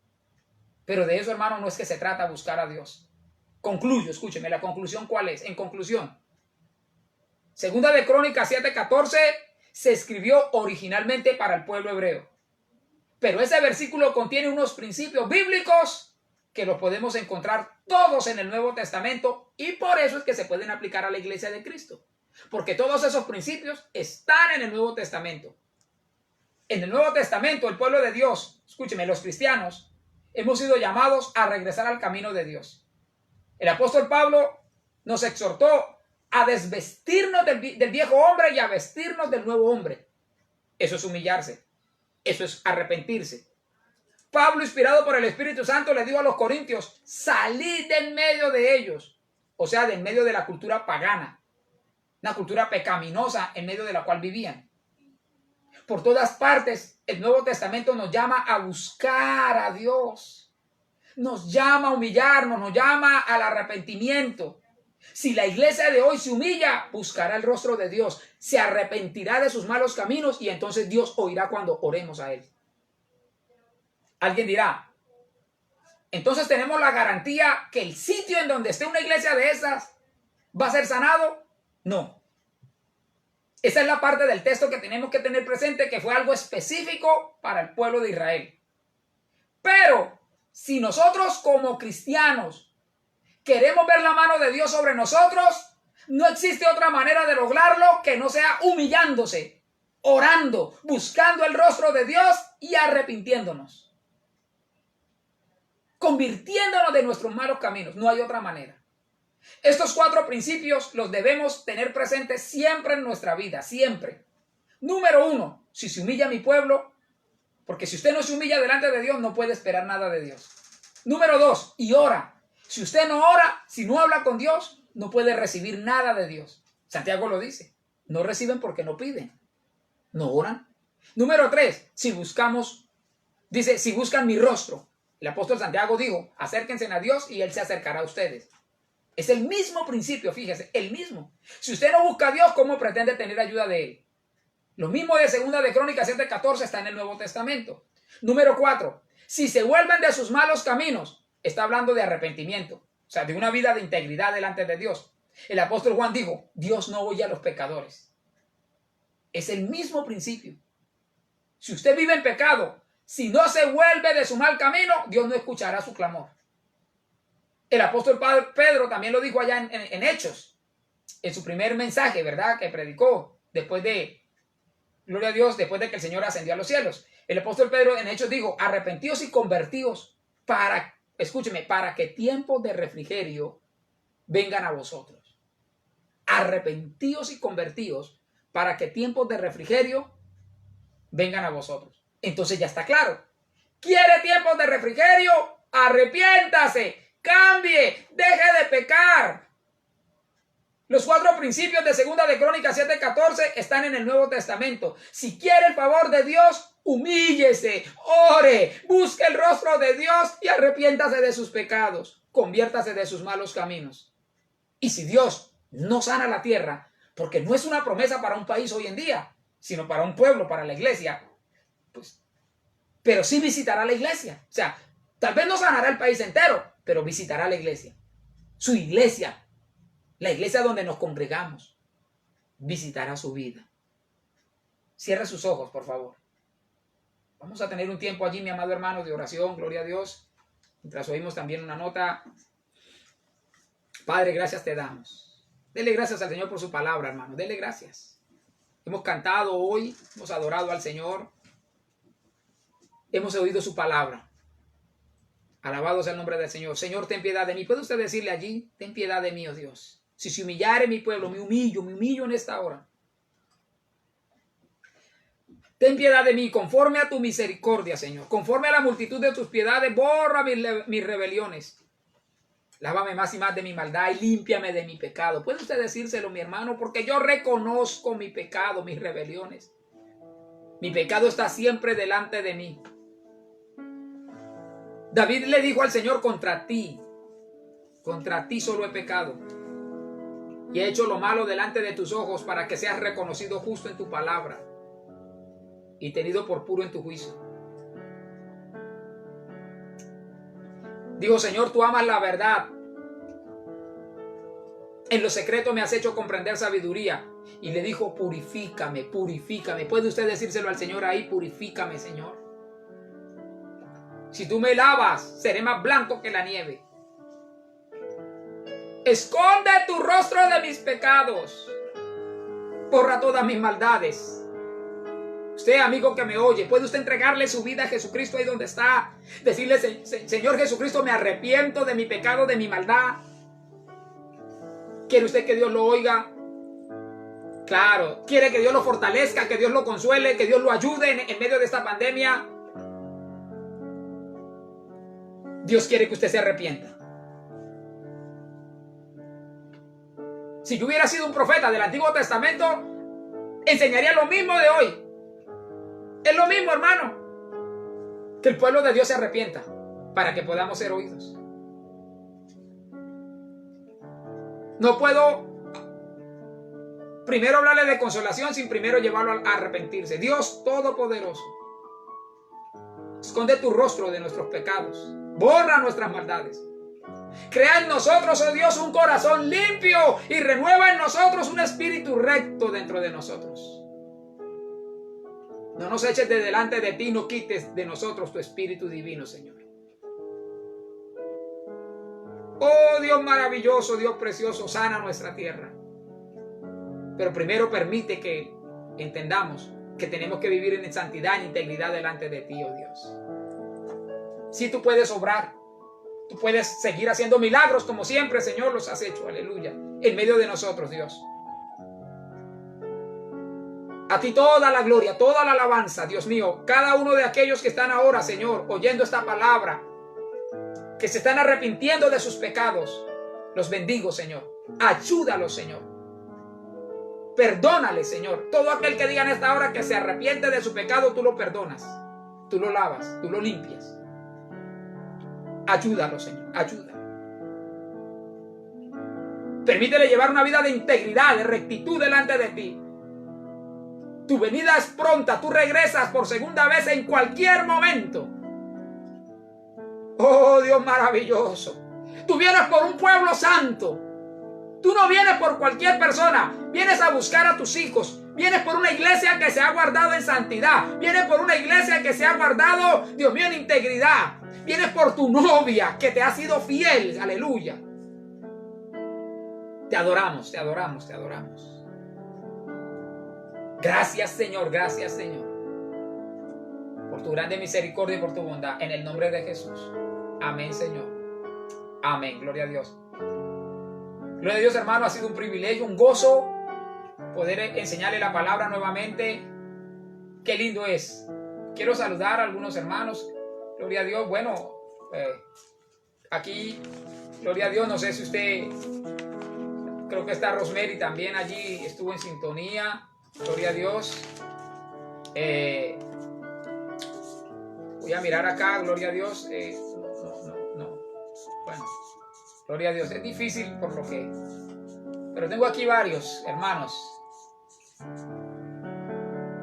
Pero de eso, hermano, no es que se trata buscar a Dios. Concluyo, escúcheme, la conclusión ¿cuál es? En conclusión, Segunda de Crónicas 7:14 se escribió originalmente para el pueblo hebreo. Pero ese versículo contiene unos principios bíblicos que los podemos encontrar todos en el Nuevo Testamento, y por eso es que se pueden aplicar a la iglesia de Cristo. Porque todos esos principios están en el Nuevo Testamento. En el Nuevo Testamento, el pueblo de Dios, escúcheme, los cristianos, hemos sido llamados a regresar al camino de Dios. El apóstol Pablo nos exhortó a desvestirnos del viejo hombre y a vestirnos del nuevo hombre. Eso es humillarse. Eso es arrepentirse. Pablo, inspirado por el Espíritu Santo, le dijo a los corintios: salid de en medio de ellos. O sea, de en medio de la cultura pagana. Una cultura pecaminosa en medio de la cual vivían. Por todas partes, el Nuevo Testamento nos llama a buscar a Dios. Nos llama a humillarnos, nos llama al arrepentimiento. Si la iglesia de hoy se humilla, buscará el rostro de Dios, se arrepentirá de sus malos caminos y entonces Dios oirá cuando oremos a Él. Alguien dirá: entonces tenemos la garantía que el sitio en donde esté una iglesia de esas va a ser sanado. No. Esa es la parte del texto que tenemos que tener presente, que fue algo específico para el pueblo de Israel. Pero si nosotros como cristianos queremos ver la mano de Dios sobre nosotros, no existe otra manera de lograrlo que no sea humillándose, orando, buscando el rostro de Dios y arrepintiéndonos. Convirtiéndonos de nuestros malos caminos. No hay otra manera. Estos 4 principios los debemos tener presentes siempre en nuestra vida, siempre. Número 1, si se humilla mi pueblo, porque si usted no se humilla delante de Dios, no puede esperar nada de Dios. Número 2, y ora. Si usted no ora, si no habla con Dios, no puede recibir nada de Dios. Santiago lo dice: no reciben porque no piden, no oran. Número 3, si buscan mi rostro. El apóstol Santiago dijo: acérquense a Dios y Él se acercará a ustedes. Es el mismo principio, fíjese, el mismo. Si usted no busca a Dios, ¿cómo pretende tener ayuda de Él? Lo mismo de Segunda de Crónicas 7:14 está en el Nuevo Testamento. Número 4, si se vuelven de sus malos caminos, está hablando de arrepentimiento, o sea, de una vida de integridad delante de Dios. El apóstol Juan dijo: Dios no oye a los pecadores. Es el mismo principio. Si usted vive en pecado, si no se vuelve de su mal camino, Dios no escuchará su clamor. El apóstol Pedro también lo dijo allá en Hechos, en su primer mensaje, ¿verdad?, que predicó después de, gloria a Dios, después de que el Señor ascendió a los cielos. El apóstol Pedro en Hechos dijo: arrepentíos y convertíos para que tiempos de refrigerio vengan a vosotros. Arrepentíos y convertíos para que tiempos de refrigerio vengan a vosotros. Entonces ya está claro. ¿Quiere tiempos de refrigerio? Arrepiéntase, cambie, deje de pecar. Los 4 principios de Segunda de Crónicas 7:14 están en el Nuevo Testamento. Si quiere el favor de Dios, humíllese, ore, busque el rostro de Dios y arrepiéntase de sus pecados. Conviértase de sus malos caminos. Y si Dios no sana la tierra, porque no es una promesa para un país hoy en día, sino para un pueblo, para la iglesia, pues, pero sí visitará la iglesia. O sea, tal vez no sanará el país entero, pero visitará la iglesia. Su iglesia, la iglesia donde nos congregamos, visitará su vida. Cierra sus ojos, por favor. Vamos a tener un tiempo allí, mi amado hermano, de oración, gloria a Dios. Mientras oímos también una nota. Padre, gracias te damos. Dele gracias al Señor por su palabra, hermano. Dele gracias. Hemos cantado hoy, hemos adorado al Señor. Hemos oído su palabra. Alabado sea el nombre del Señor. Señor, ten piedad de mí. ¿Puede usted decirle allí? Ten piedad de mí, oh Dios. Si se humillare mi pueblo, me humillo en esta hora. Ten piedad de mí, conforme a tu misericordia, Señor. Conforme a la multitud de tus piedades, borra mis rebeliones. Lávame más y más de mi maldad y límpiame de mi pecado. ¿Puede usted decírselo, mi hermano? Porque yo reconozco mi pecado, mis rebeliones. Mi pecado está siempre delante de mí. David le dijo al Señor, contra ti solo he pecado. Y he hecho lo malo delante de tus ojos para que seas reconocido justo en tu palabra y tenido por puro en tu juicio. Digo, Señor, tú amas la verdad. En lo secreto me has hecho comprender sabiduría. Y le dijo, purifícame, purifícame. ¿Puede usted decírselo al Señor ahí? Purifícame, Señor. Si tú me lavas, seré más blanco que la nieve. Esconde tu rostro de mis pecados. Borra todas mis maldades. Usted, amigo que me oye, ¿puede usted entregarle su vida a Jesucristo ahí donde está? Decirle, Señor Jesucristo, me arrepiento de mi pecado, de mi maldad. ¿Quiere usted que Dios lo oiga? Claro. ¿Quiere que Dios lo fortalezca, que Dios lo consuele, que Dios lo ayude en medio de esta pandemia? Dios quiere que usted se arrepienta. Si yo hubiera sido un profeta del Antiguo Testamento, enseñaría lo mismo de hoy. Es lo mismo, hermano. Que el pueblo de Dios se arrepienta para que podamos ser oídos. No puedo primero hablarle de consolación sin primero llevarlo a arrepentirse. Dios Todopoderoso, esconde tu rostro de nuestros pecados. Borra nuestras maldades. Crea en nosotros, oh Dios, un corazón limpio y renueva en nosotros un espíritu recto dentro de nosotros. No nos eches de delante de ti, no quites de nosotros tu espíritu divino, Señor. Oh Dios maravilloso, Dios precioso, sana nuestra tierra. Pero primero permite que entendamos que tenemos que vivir en santidad, en integridad delante de ti, oh Dios. Si tú puedes obrar, tú puedes seguir haciendo milagros como siempre, Señor, los has hecho, aleluya, en medio de nosotros, Dios. A ti toda la gloria, toda la alabanza, Dios mío. Cada uno de aquellos que están ahora, Señor, oyendo esta palabra, que se están arrepintiendo de sus pecados, los bendigo, Señor. Ayúdalos, Señor. Perdónale, Señor. Todo aquel que diga en esta hora que se arrepiente de su pecado, tú lo perdonas. Tú lo lavas, tú lo limpias. Ayúdalo, Señor. Ayúdalo. Permítele llevar una vida de integridad, de rectitud delante de ti. Tu venida es pronta, tú regresas por segunda vez en cualquier momento. Oh Dios maravilloso. Tú vienes por un pueblo santo. Tú no vienes por cualquier persona. Vienes a buscar a tus hijos. Vienes por una iglesia que se ha guardado en santidad. Vienes por una iglesia que se ha guardado, Dios mío, en integridad. Vienes por tu novia que te ha sido fiel. Aleluya. Te adoramos, te adoramos, te adoramos. Gracias, Señor, gracias, Señor, por tu grande misericordia y por tu bondad, en el nombre de Jesús. Amén, Señor. Amén, gloria a Dios. Gloria a Dios, hermano, ha sido un privilegio, un gozo poder enseñarle la palabra nuevamente. Qué lindo es. Quiero saludar a algunos hermanos. Gloria a Dios. Bueno, aquí, gloria a Dios, no sé si usted, creo que está Rosemary también allí, estuvo en sintonía. Gloria a Dios. Voy a mirar acá, gloria a Dios. No. Bueno, gloria a Dios. Es difícil por lo que pero tengo aquí varios hermanos.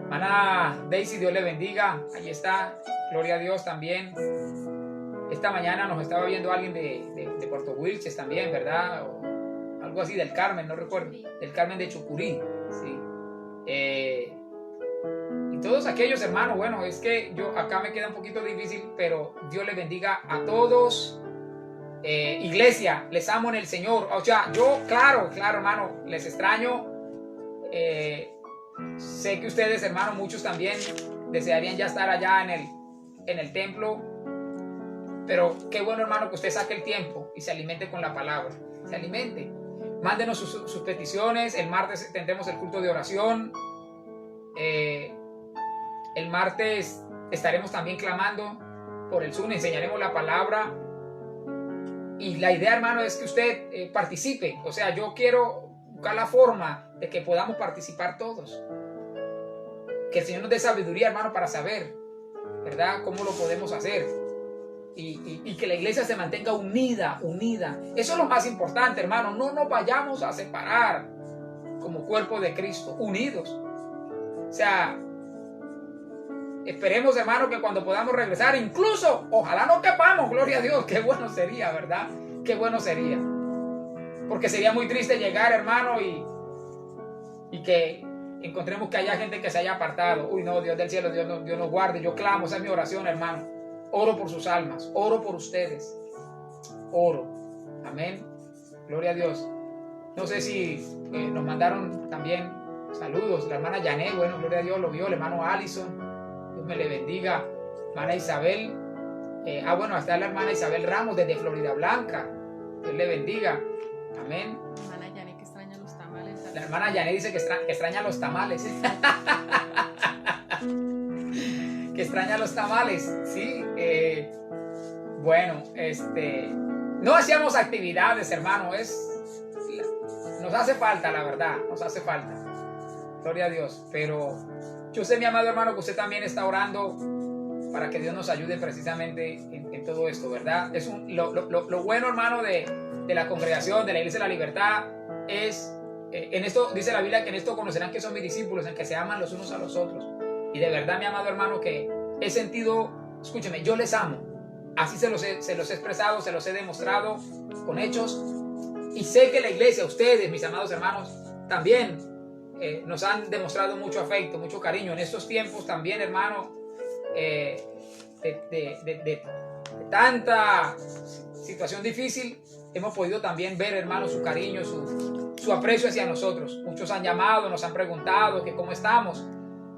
Hermana Daisy, Dios le bendiga. Ahí está, gloria a Dios también. Esta mañana nos estaba viendo alguien de Puerto Wilches también, ¿verdad? O algo así, del Carmen, no recuerdo. Del Carmen de Chucurí, sí. Y todos aquellos hermanos, bueno, es que yo acá me queda un poquito difícil, pero Dios les bendiga a todos. Iglesia, les amo en el Señor. O sea, yo, claro, hermano, les extraño. Sé que ustedes, hermanos, muchos también desearían ya estar allá en el templo. Pero qué bueno, hermano, que usted saque el tiempo y se alimente con la palabra. Se alimente. Mándenos sus peticiones. El martes tendremos el culto de oración. El martes estaremos también clamando por el Zoom. Enseñaremos la palabra. Y la idea, hermano, es que usted participe. O sea, yo quiero buscar la forma de que podamos participar todos. Que el Señor nos dé sabiduría, hermano, para saber, ¿verdad?, cómo lo podemos hacer. Y que la iglesia se mantenga unida. Eso es lo más importante, hermano. No nos vayamos a separar como cuerpo de Cristo, unidos. O sea, esperemos, hermano, que cuando podamos regresar, incluso, ojalá no quepamos, gloria a Dios, qué bueno sería, ¿verdad? Qué bueno sería. Porque sería muy triste llegar, hermano, y que encontremos que haya gente que se haya apartado. Uy, no, Dios del cielo, Dios nos guarde. Yo clamo, esa es mi oración, hermano. Oro por sus almas, oro por ustedes, oro, amén, gloria a Dios. No sé si nos mandaron también saludos, la hermana Janet, bueno, gloria a Dios, lo vio, el hermano Allison, Dios me le bendiga, hermana Isabel, bueno, está la hermana Isabel Ramos desde Florida Blanca, Dios le bendiga, amén. La hermana Janet que extraña los tamales. La hermana Janet dice que extraña los tamales. Que extraña los tamales, sí. Bueno, no hacíamos actividades, hermano, nos hace falta, la verdad, nos hace falta, gloria a Dios, pero yo sé, mi amado hermano, que usted también está orando para que Dios nos ayude precisamente en todo esto, ¿verdad? Lo bueno, hermano, de la congregación, de la Iglesia de la Libertad, es, en esto dice la Biblia, que en esto conocerán que son mis discípulos, en que se aman los unos a los otros. Y de verdad, mi amado hermano, que he sentido, escúcheme, yo les amo. Así se los he expresado, se los he demostrado con hechos. Y sé que la iglesia, ustedes, mis amados hermanos, también nos han demostrado mucho afecto, mucho cariño. En estos tiempos también, hermano, de tanta situación difícil, hemos podido también ver, hermano, su cariño, su aprecio hacia nosotros. Muchos han llamado, nos han preguntado que cómo estamos.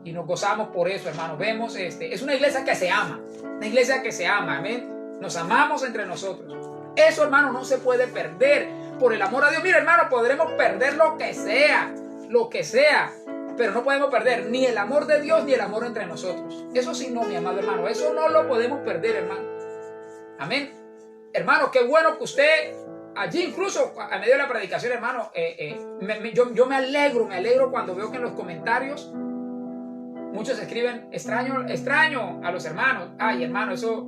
Y nos gozamos por eso, hermano. Vemos, es una iglesia que se ama. Una iglesia que se ama, amén. Nos amamos entre nosotros. Eso, hermano, no se puede perder. Por el amor a Dios, mira, hermano, podremos perder lo que sea. Pero no podemos perder ni el amor de Dios ni el amor entre nosotros. Eso sí, no, mi amado hermano. Eso no lo podemos perder, hermano. Amén. Hermano, qué bueno que usted, allí incluso a medio de la predicación, hermano, yo me alegro cuando veo que en los comentarios muchos escriben, extraño a los hermanos. Ay, hermano, eso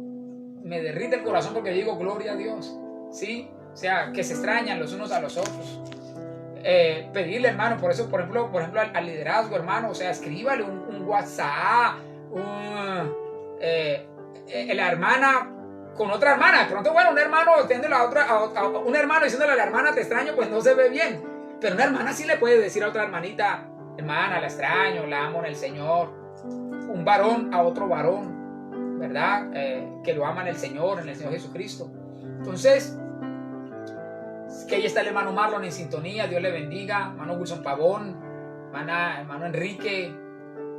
me derrite el corazón porque digo, gloria a Dios. ¿Sí? O sea, que se extrañan los unos a los otros. Pedirle, hermano, por eso, por ejemplo al liderazgo, hermano, o sea, escríbale un WhatsApp, la hermana con otra hermana. De pronto, bueno, un hermano diciéndole un hermano diciéndole a la hermana, te extraño, pues no se ve bien. Pero una hermana sí le puede decir a otra hermanita, hermana, la extraño, la amo en el Señor. Un varón a otro varón, ¿verdad? Que lo ama en el Señor Jesucristo. Entonces, que ahí está el hermano Marlon en sintonía, Dios le bendiga. Hermano Wilson Pavón, hermano Enrique.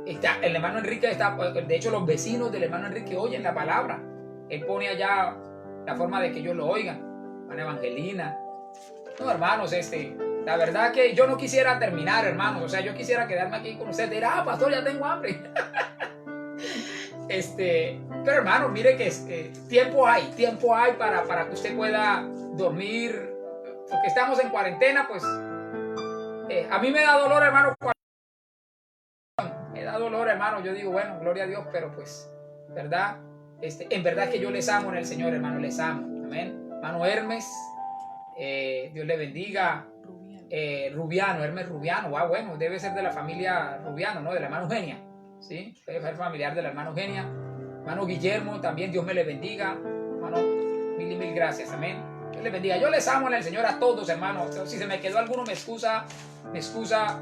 El hermano Enrique está, de hecho, los vecinos del hermano Enrique oyen la palabra. Él pone allá la forma de que ellos lo oigan. Hermana Evangelina. No, hermanos, la verdad que yo no quisiera terminar, hermanos. O sea, yo quisiera quedarme aquí con ustedes. Pastor, ya tengo hambre. Pero, hermano, mire que tiempo hay para que usted pueda dormir. Porque estamos en cuarentena, pues. A mí me da dolor, hermano. Me da dolor, hermano. Yo digo, bueno, gloria a Dios, pero pues, ¿verdad? En verdad que yo les amo en el Señor, hermano. Les amo. Amén. Hermano Hermes, Dios le bendiga. Rubiano, Hermes Rubiano. Ah, bueno, debe ser de la familia Rubiano, ¿no? De la hermana Eugenia. ¿Sí? Debe ser familiar de la hermana Eugenia. Hermano Guillermo, también Dios me le bendiga. Hermano, mil y mil gracias. Amén. Dios les bendiga. Yo les amo en el Señor a todos, hermanos. Si se me quedó alguno, me excusa,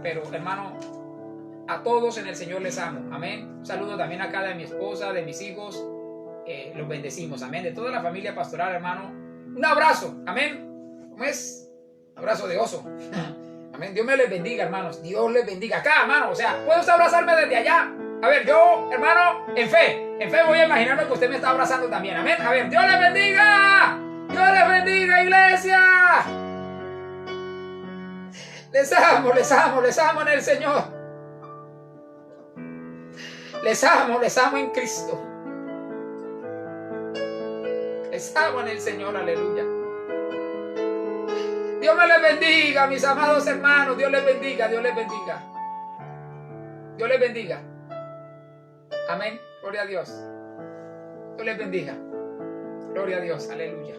pero hermano, a todos en el Señor les amo. Amén. Un saludo también acá de mi esposa, de mis hijos. Los bendecimos. Amén. De toda la familia pastoral, hermano. Un abrazo. Amén. ¿Cómo es? Un abrazo de oso. Amén. Dios me les bendiga, hermanos. Dios les bendiga. Acá, hermano. O sea, puede usted abrazarme desde allá. A ver, yo, hermano, en fe voy a imaginarme que usted me está abrazando también. Amén. A ver, Dios les bendiga. Dios les bendiga, iglesia. Les amo en el Señor. Les amo en Cristo. Les amo en el Señor, aleluya. Dios me les bendiga, mis amados hermanos. Dios les bendiga, Dios les bendiga. Dios les bendiga. Amén. Gloria a Dios. Dios les bendiga. Gloria a Dios. Aleluya.